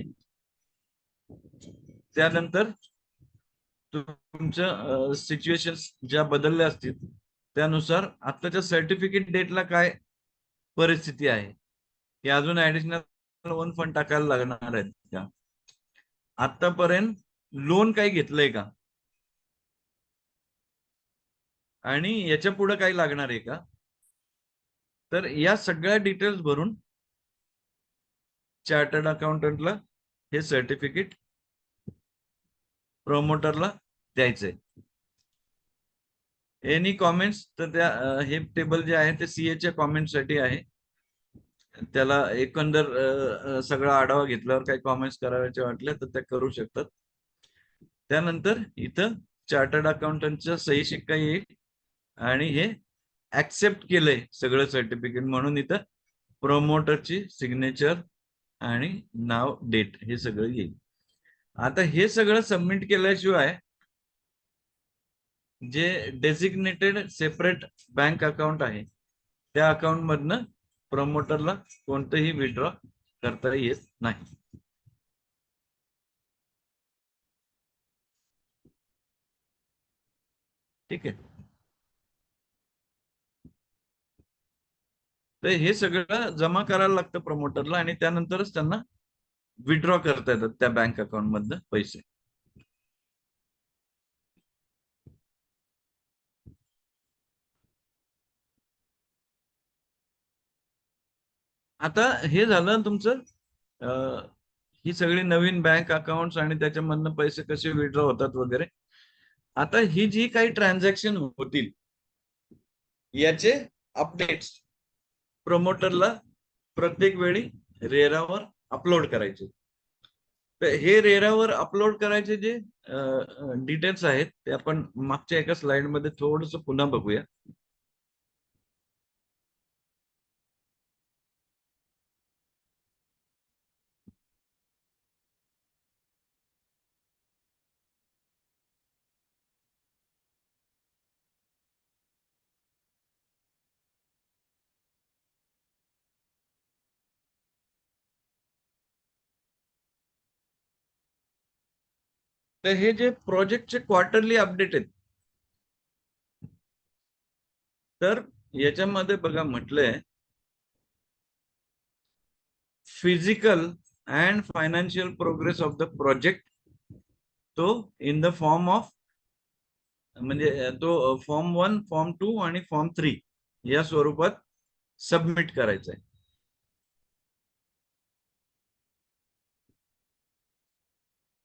त्यानंतर तुमच्या सिच्युएशन ज्या बदलल्या असतील त्यानुसार आताच्या सर्टिफिकेट डेटला काय परिस्थिती आहे, की अजून ऍडिशनल ओन फंड टाकायला लागणार आहेत का, आतापर्यंत लोन काही घेतलंय का, आणि याच्या पुढे काही लागणार आहे का. तर या सगळ्या डिटेल्स भरून चार्टर्ड अकाउंटंटला हे सर्टिफिकेट प्रमोटरला द्यायचंय. एनी कॉमेंट्स, तर त्या हे टेबल जे आहे ते सीए च्या कॉमेंटसाठी आहे. त्याला एकंदर सगळा आढावा घेतल्यावर काही कॉमेंट्स करायचे वाटले तर ते करू शकतात. त्यानंतर इथं चार्टर्ड अकाउंटंटचा सही शिक्का येईल आणि हे ऍक्सेप्ट केलंय सगळं सर्टिफिकेट म्हणून इथं प्रमोटरची सिग्नेचर आणि नाव, डेट हे सगळं येईल. आता हे सगळं सबमिट केल्याशिवाय जे डेसिग्नेटेड सेपरेट बँक अकाउंट आहे त्या अकाउंट मधनं प्रमोटरला कोणतंही विड्रॉ करता येत नाही. ठीक आहे. तर हे सगळं जमा करायला लागतं प्रमोटरला आणि त्यानंतरच त्यांना विड्रॉ करता येतात त्या बँक अकाउंट मधनं पैसे. आता हे झालं तुमचं ही सगळी नवीन बँक अकाउंट्स आणि त्याच्यामधनं पैसे कसे विड्रॉ होतात वगैरे. आता ही जी काही ट्रान्झॅक्शन होतील याचे अपडेट्स प्रमोटरला प्रत्येक वेळी रेरावर अपलोड करायचे. तर हे रेरावर अपलोड करायचे जे डिटेल्स आहेत ते आपण मागच्या एका स्लाइड मध्ये थोडस पुन्हा बघूया. तर हे जे प्रोजेक्टचे क्वार्टरली अपडेट आहेत, तर याच्यामध्ये बघा म्हटलंय physical and financial progress of the project, तो इन द फॉर्म ऑफ, म्हणजे तो फॉर्म 1, फॉर्म 2 आणि फॉर्म 3 या स्वरूपात सबमिट करायचा आहे.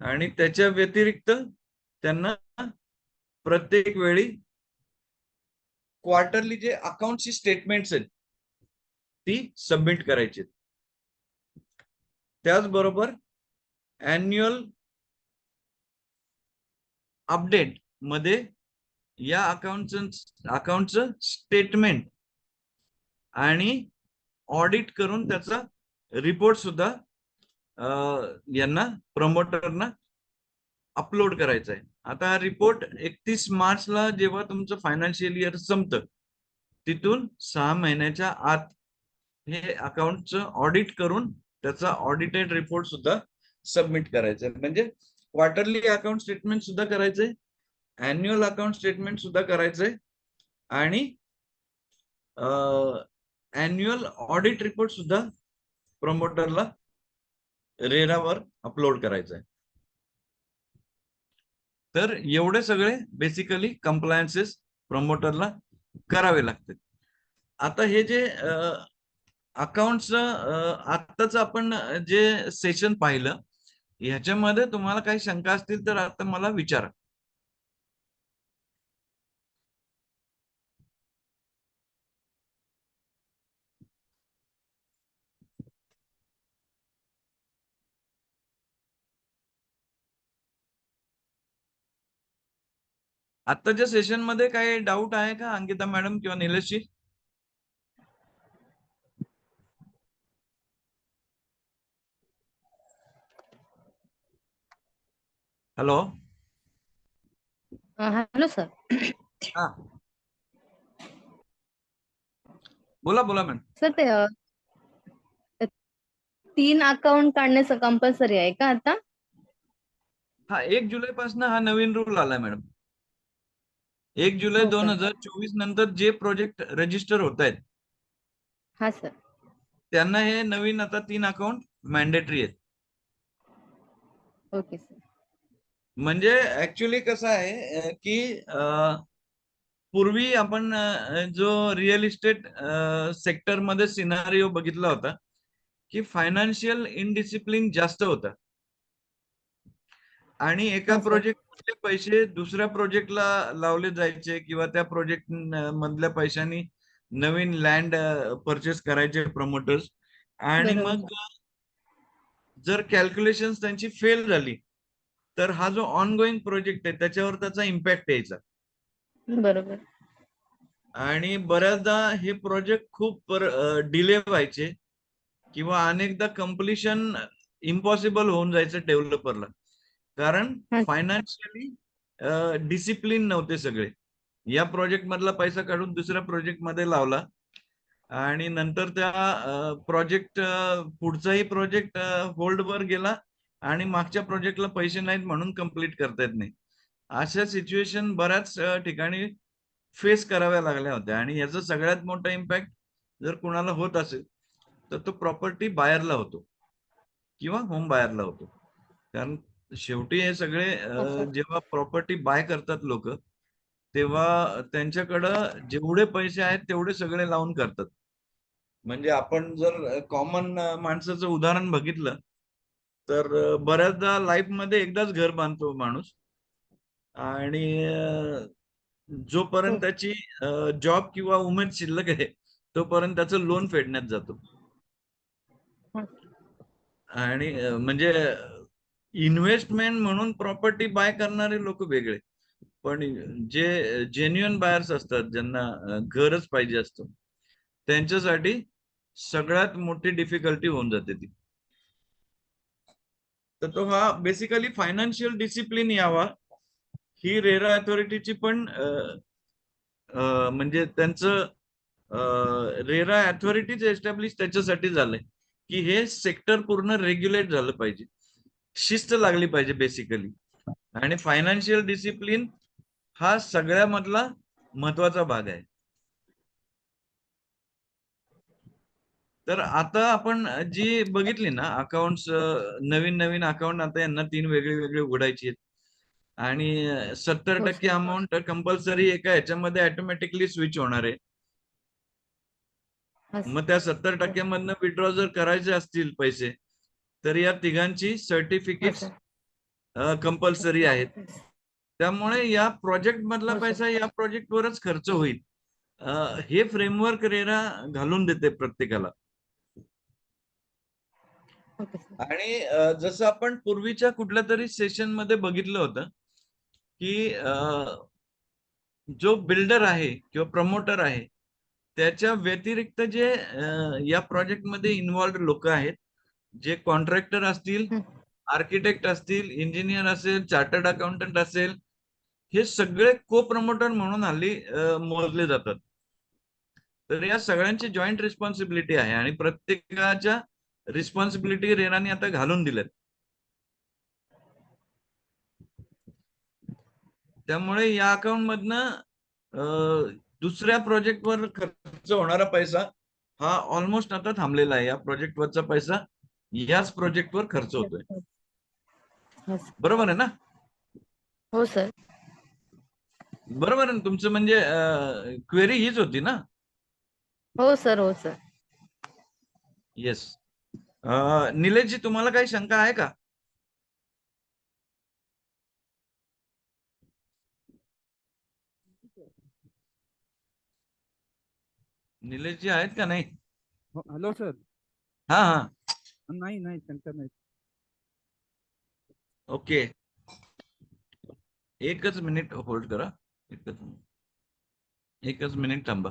आणि त्याच्या व्यतिरिक्त त्यांना प्रत्येक वेळी क्वार्टरली जे अकाउंटची स्टेटमेंट्स आहेत ती सबमिट करायची. त्याचबरोबर अॅन्युअल अपडेट मध्ये या अकाउंटचं स्टेटमेंट आणि ऑडिट करून त्याचा रिपोर्ट सुद्धा यांना प्रमोटरना अपलोड करायचा आहे. आता हा रिपोर्ट 31 मार्चला जेव्हा तुमचं फायनान्शियल इयर संपतं तिथून 6 महिन्याच्या आत हे अकाउंटचं ऑडिट करून त्याचा ऑडिटेड रिपोर्ट सुद्धा सबमिट करायचा आहे. म्हणजे क्वार्टरली अकाउंट स्टेटमेंट सुद्धा करायचंय, अॅन्युअल अकाउंट स्टेटमेंट सुद्धा करायचंय आणि अॅन्युअल ऑडिट रिपोर्ट सुद्धा प्रमोटरला रेरावर अपलोड करायचा आहे. तर एवढे सगळे बेसिकली कंप्लायन्सेस प्रमोटरला करावे लागतात. आता हे जे अकाउंट्स आत्ताच आपण जे सेशन पाहिलं, ह्याच्यामध्ये तुम्हाला काही शंका असतील तर आता मला विचारा. आत्ताच्या सेशन मध्ये काही डाऊट आहे का अंकिता मॅडम किंवा निलेशजी? हॅलो. Hello sir. हा, बोला बोला मॅडम. सर ते 3 अकाउंट काढण्याचं कंपल्सरी आहे का आता? हा, 1 जुलैपासून हा नवीन रूल आलाय मॅडम. 1 जुलै हो का? 2024 नंतर जे प्रोजेक्ट रजिस्टर होत आहेत हा सर. त्यांना हे नवीन आता 3 अकाउंट मॅन्डेटरी आहेत. Okay sir. म्हणजे ऍक्च्युली कसं आहे की पूर्वी आपण जो रिअल इस्टेट सेक्टर मध्ये सिनारिओ बघितला होता की फायनान्शियल इनडिसिप्लिन जास्त होता आणि एका हा सर. प्रोजेक्टचे पैसे दुसऱ्या प्रोजेक्टला लावले जायचे किंवा त्या प्रोजेक्ट मधल्या पैशांनी नवीन लँड परचेस करायचे प्रमोटर्स. आणि बरोबर. मग जर कॅल्क्युलेशन त्यांची फेल झाली तर हा जो ऑनगोईंग प्रोजेक्ट आहे त्याच्यावर त्याचा इम्पॅक्ट यायचा. बरोबर. आणि बऱ्याचदा हे प्रोजेक्ट खूप डिले व्हायचे किंवा अनेकदा कम्प्लिशन इम्पॉसिबल होऊन जायचं डेव्हलपरला, कारण हा फायनान्शियली डिसिप्लिन नव्हते सगळे. या प्रोजेक्ट मधला पैसा काढून दुसऱ्या प्रोजेक्ट मध्ये लावला आणि नंतर त्या प्रोजेक्ट पुढचाही प्रोजेक्ट होल्डवर गेला आणि मागच्या प्रोजेक्टला पैसे नाहीत म्हणून कम्प्लीट करता येत नाही. अशा सिच्युएशन बऱ्याच ठिकाणी फेस कराव्या लागल्या होत्या. आणि याचा सगळ्यात मोठा इम्पॅक्ट जर कुणाला होत असेल तर तो प्रॉपर्टी बायरला होतो किंवा होम बायरला होतो. कारण शेवटी हे सगळे सर. जेव्हा प्रॉपर्टी बाय करतात लोक, तेव्हा त्यांच्याकडं जेवढे पैसे आहेत तेवढे सगळे लावून करतात. म्हणजे आपण जर कॉमन माणसाचं उदाहरण बघितलं तर बऱ्याचदा लाईफ मध्ये एकदाच घर बांधतो माणूस आणि जोपर्यंत त्याची जॉब किंवा उमेद शिल्लक आहे तोपर्यंत त्याचं लोन फेडण्यात जातो. आणि म्हणजे इन्व्हेस्टमेंट म्हणून प्रॉपर्टी बाय करणारे लोक वेगळे, पण जे जेन्युइन बायर्स असतात ज्यांना घरच पाहिजे असतं त्यांच्यासाठी सगळ्यात मोठी डिफिकल्टी होऊन जाते ती. तर तो हा बेसिकली फायनान्शियल डिसिप्लिन यावा ही रेरा अथॉरिटीची पण म्हणजे त्यांचं रेरा अथॉरिटीज एस्टॅब्लिश त्याच्यासाठी झालंय की हे सेक्टर पूर्ण रेग्युलेट झालं पाहिजे, शिस्त लागली पाहिजे बेसिकली. आणि फायनान्शियल डिसिप्लिन हा सगळ्यामधला महत्वाचा भाग आहे. तर आता आपण जी बघितली ना अकाउंट्स, नवीन नवीन अकाउंट आता यांना 3 वेगळे वेगळे उघडायची आहेत आणि 70% अमाऊंट कंपल्सरी एका ह्याच्यामध्ये ऑटोमॅटिकली स्विच होणार आहे. मग त्या 70% मधनं विड्रॉ जर करायचे असतील पैसे तर या तिघांची सर्टिफिकेट्स कंपल्सरी आहेत. त्यामुळे या प्रोजेक्ट मधला पैसा या प्रोजेक्ट वरच खर्च होईल हे फ्रेमवर्क रेरा घालून देते प्रत्येकाला. आणि जसं आपण पूर्वीच्या कुठल्या तरी सेशन मध्ये बघितलं होतं की जो बिल्डर आहे किंवा प्रमोटर आहे त्याच्या व्यतिरिक्त जे या प्रोजेक्ट मध्ये इन्व्हॉल्ड लोक आहेत, जे कॉन्ट्रॅक्टर असतील, आर्किटेक्ट असतील, इंजिनियर असेल, चार्टर्ड अकाउंटंट असेल, हे सगळे को प्रमोटर म्हणून हल्ली मोजले जातात. तर या सगळ्यांची जॉईंट रिस्पॉन्सिबिलिटी आहे आणि प्रत्येकाच्या रिस्पॉन्सिबिलिटी रेराने आता घालून दिल्यात. त्यामुळे या अकाउंट मधनं दुसऱ्या प्रोजेक्टवर खर्च होणारा पैसा हा ऑलमोस्ट आता थांबलेला आहे. या प्रोजेक्टवरचा पैसा याच प्रोजेक्टवर खर्च होतोय. बरोबर आहे ना? हो सर. बरोबर आहे ना तुमचं, म्हणजे क्वेरी हीच होती ना? हो सर. हो सर. येस. निलेशजी, तुम्हाला काही शंका आहे का? निलेशजी आहेत का नाही? Hello sir. हा हा. नाही नाही शंका नाही. ओके, एकच मिनिट होल्ड करा. एकच मिनिट थांबा.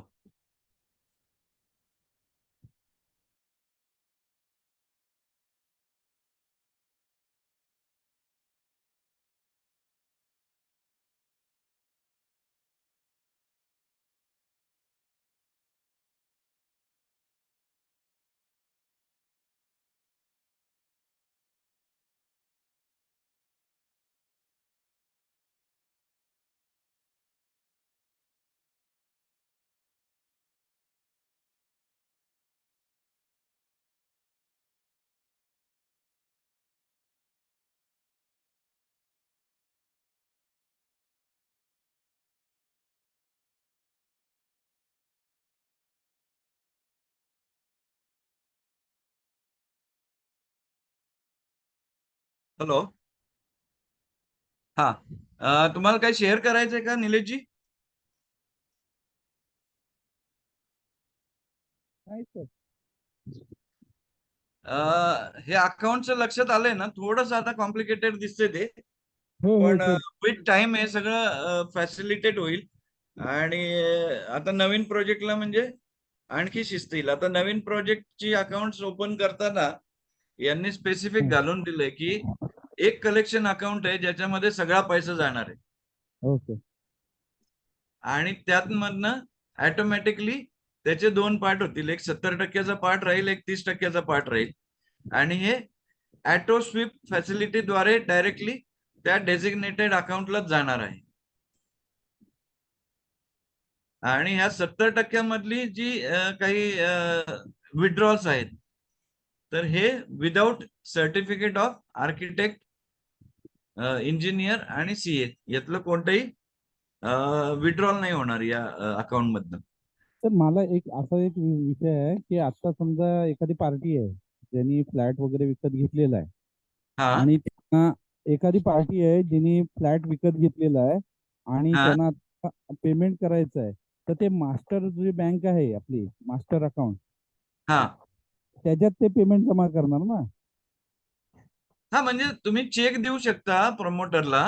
हॅलो. हा, तुम्हाला काही शेअर करायचंय का निलेशजी? नाही सर. हे अकाउंटचं लक्षात आलंय ना, थोडस आता कॉम्प्लिकेटेड दिसते ते, हो हो पण सर. विथ टाइम हे सगळं फॅसिलिटेट होईल. आणि आता नवीन प्रोजेक्टला म्हणजे आणखी शिस्त येईल. आता नवीन प्रोजेक्टची अकाउंट ओपन करताना यांनी स्पेसिफिक घालून दिलंय की एक कलेक्शन अकाउंट आहे ज्याच्यामध्ये सगळा पैसा जाणार आहे, ओके. आणि त्यात मधनं ऑटोमॅटिकली त्याचे दोन पार्ट होतील. एक 70% पार्ट राहील, एक 30% पार्ट राहील. आणि हे ऑटो स्वीप फॅसिलिटीद्वारे डायरेक्टली त्या डेझिग्नेटेड अकाउंटलाच जाणार आहे. आणि ह्या 70% जी काही विड्रॉल्स आहेत, तर हे without certificate of architect, engineer आणि सीए यातलं कोणतंही विड्रॉल नाही होणार या अकाउंट मधनं. तर मला एक असा एक विषय आहे की आता समजा एखादी पार्टी आहे ज्यांनी फ्लॅट वगैरे विकत घेतलेला आहे हा आणि त्यांना एखादी पार्टी आहे ज्यांनी फ्लॅट विकत घेतलेला आहे आणि हा त्यांना पेमेंट करायचं आहे. तर ते मास्टर जी बँक आहे आपली मास्टर अकाउंट हा त्याच्यात ते पेमेंट जमा करणार ना? हा, म्हणजे तुम्ही चेक देऊ शकता प्रमोटरला,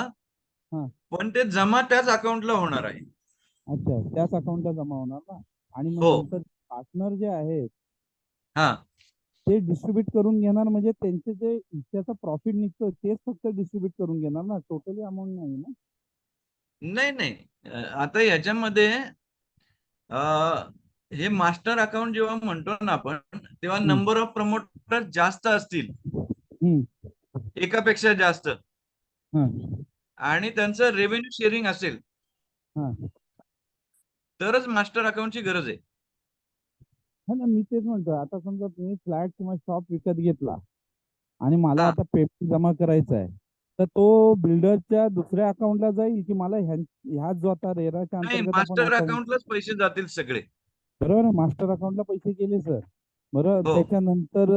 हा. पण ते जमा त्याच अकाउंटला होणार आहे. अच्छा, त्याच अकाउंटला जमा होणार ना? आणि मग हो. नंतर पार्टनर जे आहेत हा ते डिस्ट्रीब्यूट करून घेणार, म्हणजे त्यांचे जे हिस्स्याचा प्रॉफिट निघतो तेच फक्त डिस्ट्रीब्यूट करून घेणार ना, टोटली अमाऊंट नाही ना? नाही नाही, आता याच्यामध्ये हे मास्टर अकाउंट जेव्हा म्हणतो ना आपण, तेव्हा हम्म, नंबर ऑफ प्रमोटर जास्त असतील, हम्म, एकापेक्षा जास्त, हा, आणि त्यांचं रेव्हेन्यू शेअरिंग असेल, हा. तरच मास्टर अकाउंटची गरज आहे. हा ना, मी तेच म्हणतो. आता समजा तुम्ही फ्लॅट किंवा शॉप विकत घेतला आणि मला हा आता पेमेंट जमा करायचा आहे, तर तो बिल्डरच्या दुसऱ्या अकाउंटला जाईल की मला ह्या जो आता रेराच्या नाही, अंतर्गत आपण मास्टर अकाउंट? अकाउंटलाच पैसे जातील सगळे. बरोबर आहे, मास्टर अकाउंटला पैसे गेले सर. बरं, हो. त्याच्यानंतर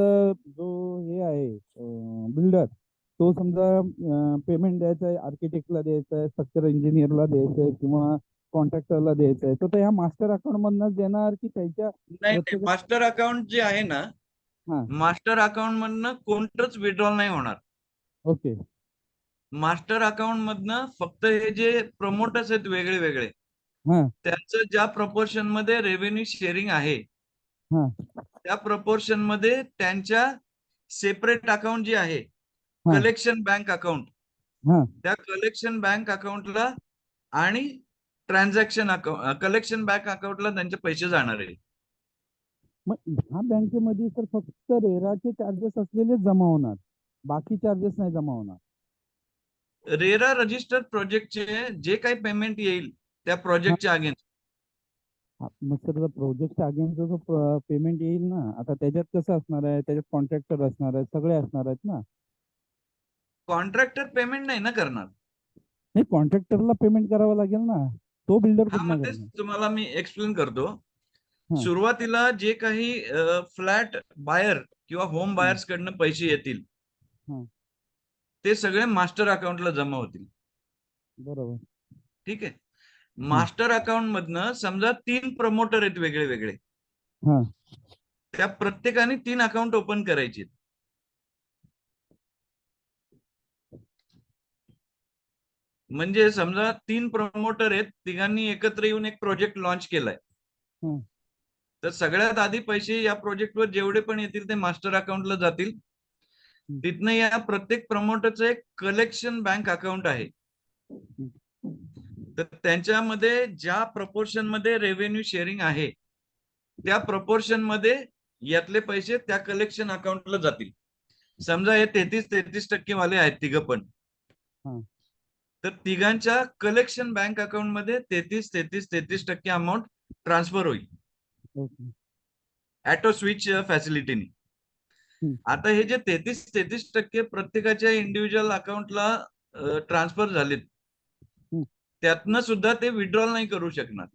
जो हे आहे बिल्डर, तो समजा पेमेंट द्यायचा आहे, आर्किटेक्टला द्यायचा आहे, स्ट्रक्चर इंजिनियरला द्यायचं आहे किंवा कॉन्ट्रॅक्टरला द्यायचं आहे, तर ह्या मास्टर अकाउंट मधनच देणार की त्याच्या नाही नाही, प्रत्येक? मास्टर अकाउंट जे आहे ना, हा. मास्टर अकाउंट मधनं कोणतंच विड्रॉल नाही होणार. ओके. मास्टर अकाउंट मधनं फक्त हे जे प्रमोटर्स आहेत वेगळे वेगळे, हा. त्यांचं ज्या प्रपोर्शन मध्ये रेव्हेन्यू शेअरिंग आहे, हा. त्या प्रपोर्शन मध्ये त्यांच्या सेपरेट अकाउंट जे आहे, हा. कलेक्शन बँक अकाउंट, हा. त्या कलेक्शन बँक अकाउंटला आणि ट्रान्झॅक्शन अकाउंट, कलेक्शन बँक अकाउंटला त्यांचे पैसे जाणार आहे. मग ह्या बँकेमध्ये तर फक्त रेराचे चार्जेस असलेले जमा होणार, बाकी चार्जेस नाही जमा होणार? रेरा रजिस्टर्ड प्रोजेक्टचे जे काही पेमेंट येईल त्या हा. प्रोजेक्टच्या अगेन्स्ट. मग सर प्रोजेक्टच्या अगेन्स्ट जो पेमेंट येईल ना, आता त्याच्यात कसं असणार आहे? त्याच्यात कॉन्ट्रॅक्टर असणार आहे, सगळे असणार आहेत ना? कॉन्ट्रॅक्टर पेमेंट नाही ना करणार. नाही, कॉन्ट्रॅक्टरला पेमेंट करावं लागेल ना, तो बिल्डर हा, कुठनं मग तेच करणार? तुम्हाला मी एक्सप्लेन करतो. हा. सुरुवातीला जे काही फ्लॅट बायर किंवा होम बायर्स कडनं पैसे येतील हा. ते सगळे मास्टर अकाउंटला जमा होतील. बरोबर. ठीक आहे. मास्टर अकाउंट मधनं समजा 3 प्रमोटर आहेत वेगळे वेगळे, हा. त्या प्रत्येकाने 3 अकाउंट ओपन करायचे. म्हणजे समजा 3 प्रमोटर आहेत, तिघांनी एकत्र येऊन एक प्रोजेक्ट लॉन्च केलाय. हं. तर सगळ्यात आधी पैसे या प्रोजेक्टवर जेवढे पण येतील ते मास्टर अकाउंटला जातील. तिथनं या प्रत्येक प्रमोटरचं एक कलेक्शन बँक अकाउंट आहे. तर त्यांच्यामध्ये ज्या प्रपोर्शन मध्ये रेव्हेन्यू शेअरिंग आहे त्या प्रपोर्शन मध्ये यातले पैसे त्या कलेक्शन अकाउंटला जातील. समजा हे 33% वाले आहेत तिघं पण, हा. तर तिघांच्या कलेक्शन बँक अकाउंट मध्ये 33% अमाऊंट ट्रान्सफर होईल ओके. ऑटो स्विच फॅसिलिटीने. हं. आता हे जे 33% प्रत्येकाच्या इंडिव्हिज्युअल अकाउंटला ट्रान्सफर झालेत, हं. त्यातनं सुद्धा ते विड्रॉल नाही करू शकणार.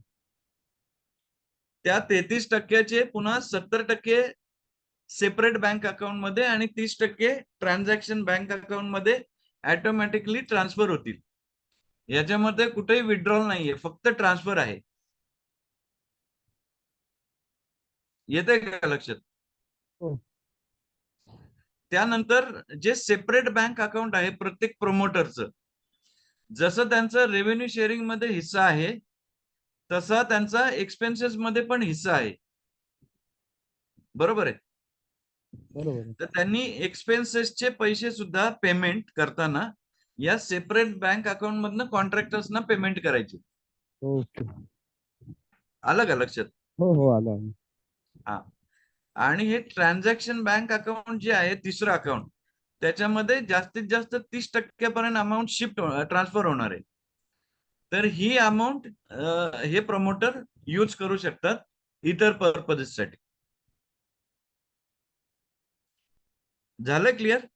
त्या 33%चे पुन्हा 70% सेपरेट बँक अकाउंट मध्ये आणि 30% ट्रान्झॅक्शन बँक अकाउंट मध्ये ऑटोमॅटिकली ट्रान्सफर होतील. याच्यामध्ये कुठेही विड्रॉल नाहीये, फक्त ट्रान्सफर आहे. येते का लक्षात? हो. त्यानंतर जे सेपरेट बँक अकाउंट आहे प्रत्येक प्रमोटरचं, जसं त्यांचं रेव्हेन्यू शेअरिंग मध्ये हिस्सा आहे तसा त्यांचा एक्सपेन्सेस मध्ये पण हिस्सा आहे. बरोबर आहे. बरोबर आहे. तर त्यांनी एक्सपेन्सेसचे पैसे सुद्धा पेमेंट करताना या सेपरेट बँक अकाउंट मधनं कॉन्ट्रॅक्टर्सना पेमेंट करायचे. ओके. आलं का लक्षात? हो हो, आलं आलं. हा. आणि हे ट्रान्झॅक्शन बँक अकाउंट जे आहे तिसरं अकाउंट, त्याच्यामध्ये जास्तीत जास्त 30% पर्यंत अमाऊंट शिफ्ट ट्रान्सफर होणार आहे. तर ही अमाऊंट हे प्रमोटर यूज करू शकतात इतर पर्पजेससाठी. झालं क्लिअर?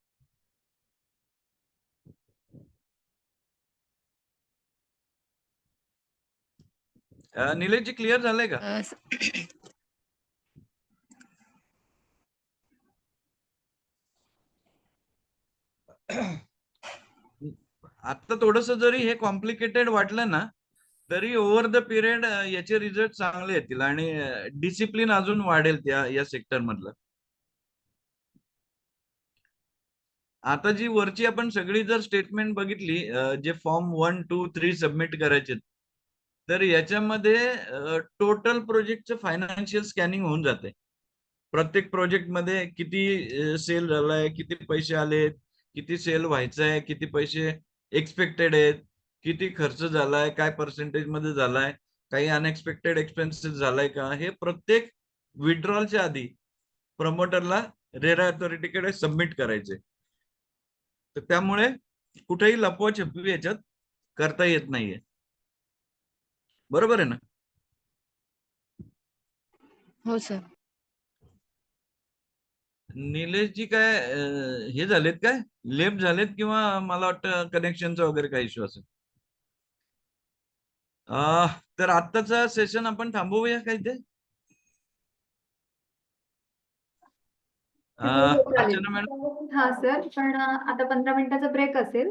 निलेशजी क्लिअर झालंय का? आता थोडस जरी हे कॉम्प्लिकेटेड वाटलं ना, तरी ओव्हर द पिरियड याचे रिझल्ट चांगले येतील आणि डिसिप्लिन अजून वाढेल या सेक्टर मधलं. आता जी वरची आपण सगळी जर स्टेटमेंट बघितली, जे फॉर्म 1, 2, 3 सबमिट करायचे, तर याच्यामध्ये टोटल प्रोजेक्टचं फायनान्शियल स्कॅनिंग होऊन जाते. प्रत्येक प्रोजेक्ट मध्ये किती सेल झालाय, किती पैसे आलेत, किती सेल व्हायचंय, किती पैसे एक्सपेक्टेड आहेत, किती खर्च झालाय, काय पर्सेंटेज मध्ये झालाय, काही अनएक्सपेक्टेड एक्सपेन्सेस झालाय का, हे प्रत्येक विड्रॉलच्या आधी प्रमोटरला रेरा अथॉरिटीकडे सबमिट करायचे. तर त्यामुळे कुठेही लपवा छपवी याच्यात करता येत नाहीये. बरोबर आहे ना? हो सर. निलेशजी काय हे झालेत काय, लेफ्ट झालेत, किंवा मला वाटतं कनेक्शनचा वगैरे काही इश्यू असेल. तर आत्ताचा सेशन आपण थांबवूया काय ते? हो हो, चालेल. अर्चना मॅडम, हा सर, पण आता 15 मिनिटाचा ब्रेक असेल,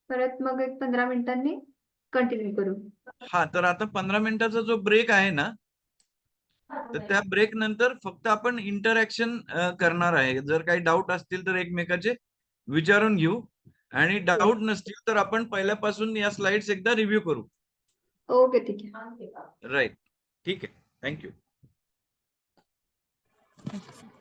परत मग एक 15 मिनिटांनी कंटिन्यू करू. हा, तर आता 15 मिनिटाचा जो ब्रेक आहे ना, तर त्या ब्रेक नंतर फक्त आपण इंटरॅक्शन करणार आहे. जर काही डाऊट असतील तर एकमेकाचे विचारून घेऊ, आणि डाऊट नसतील तर आपण पहिल्यापासून या स्लाइड्स एकदा रिव्ह्यू करू. ओके, ठीक आहे. राईट, ठीक आहे, थँक्यू. Thank you sir.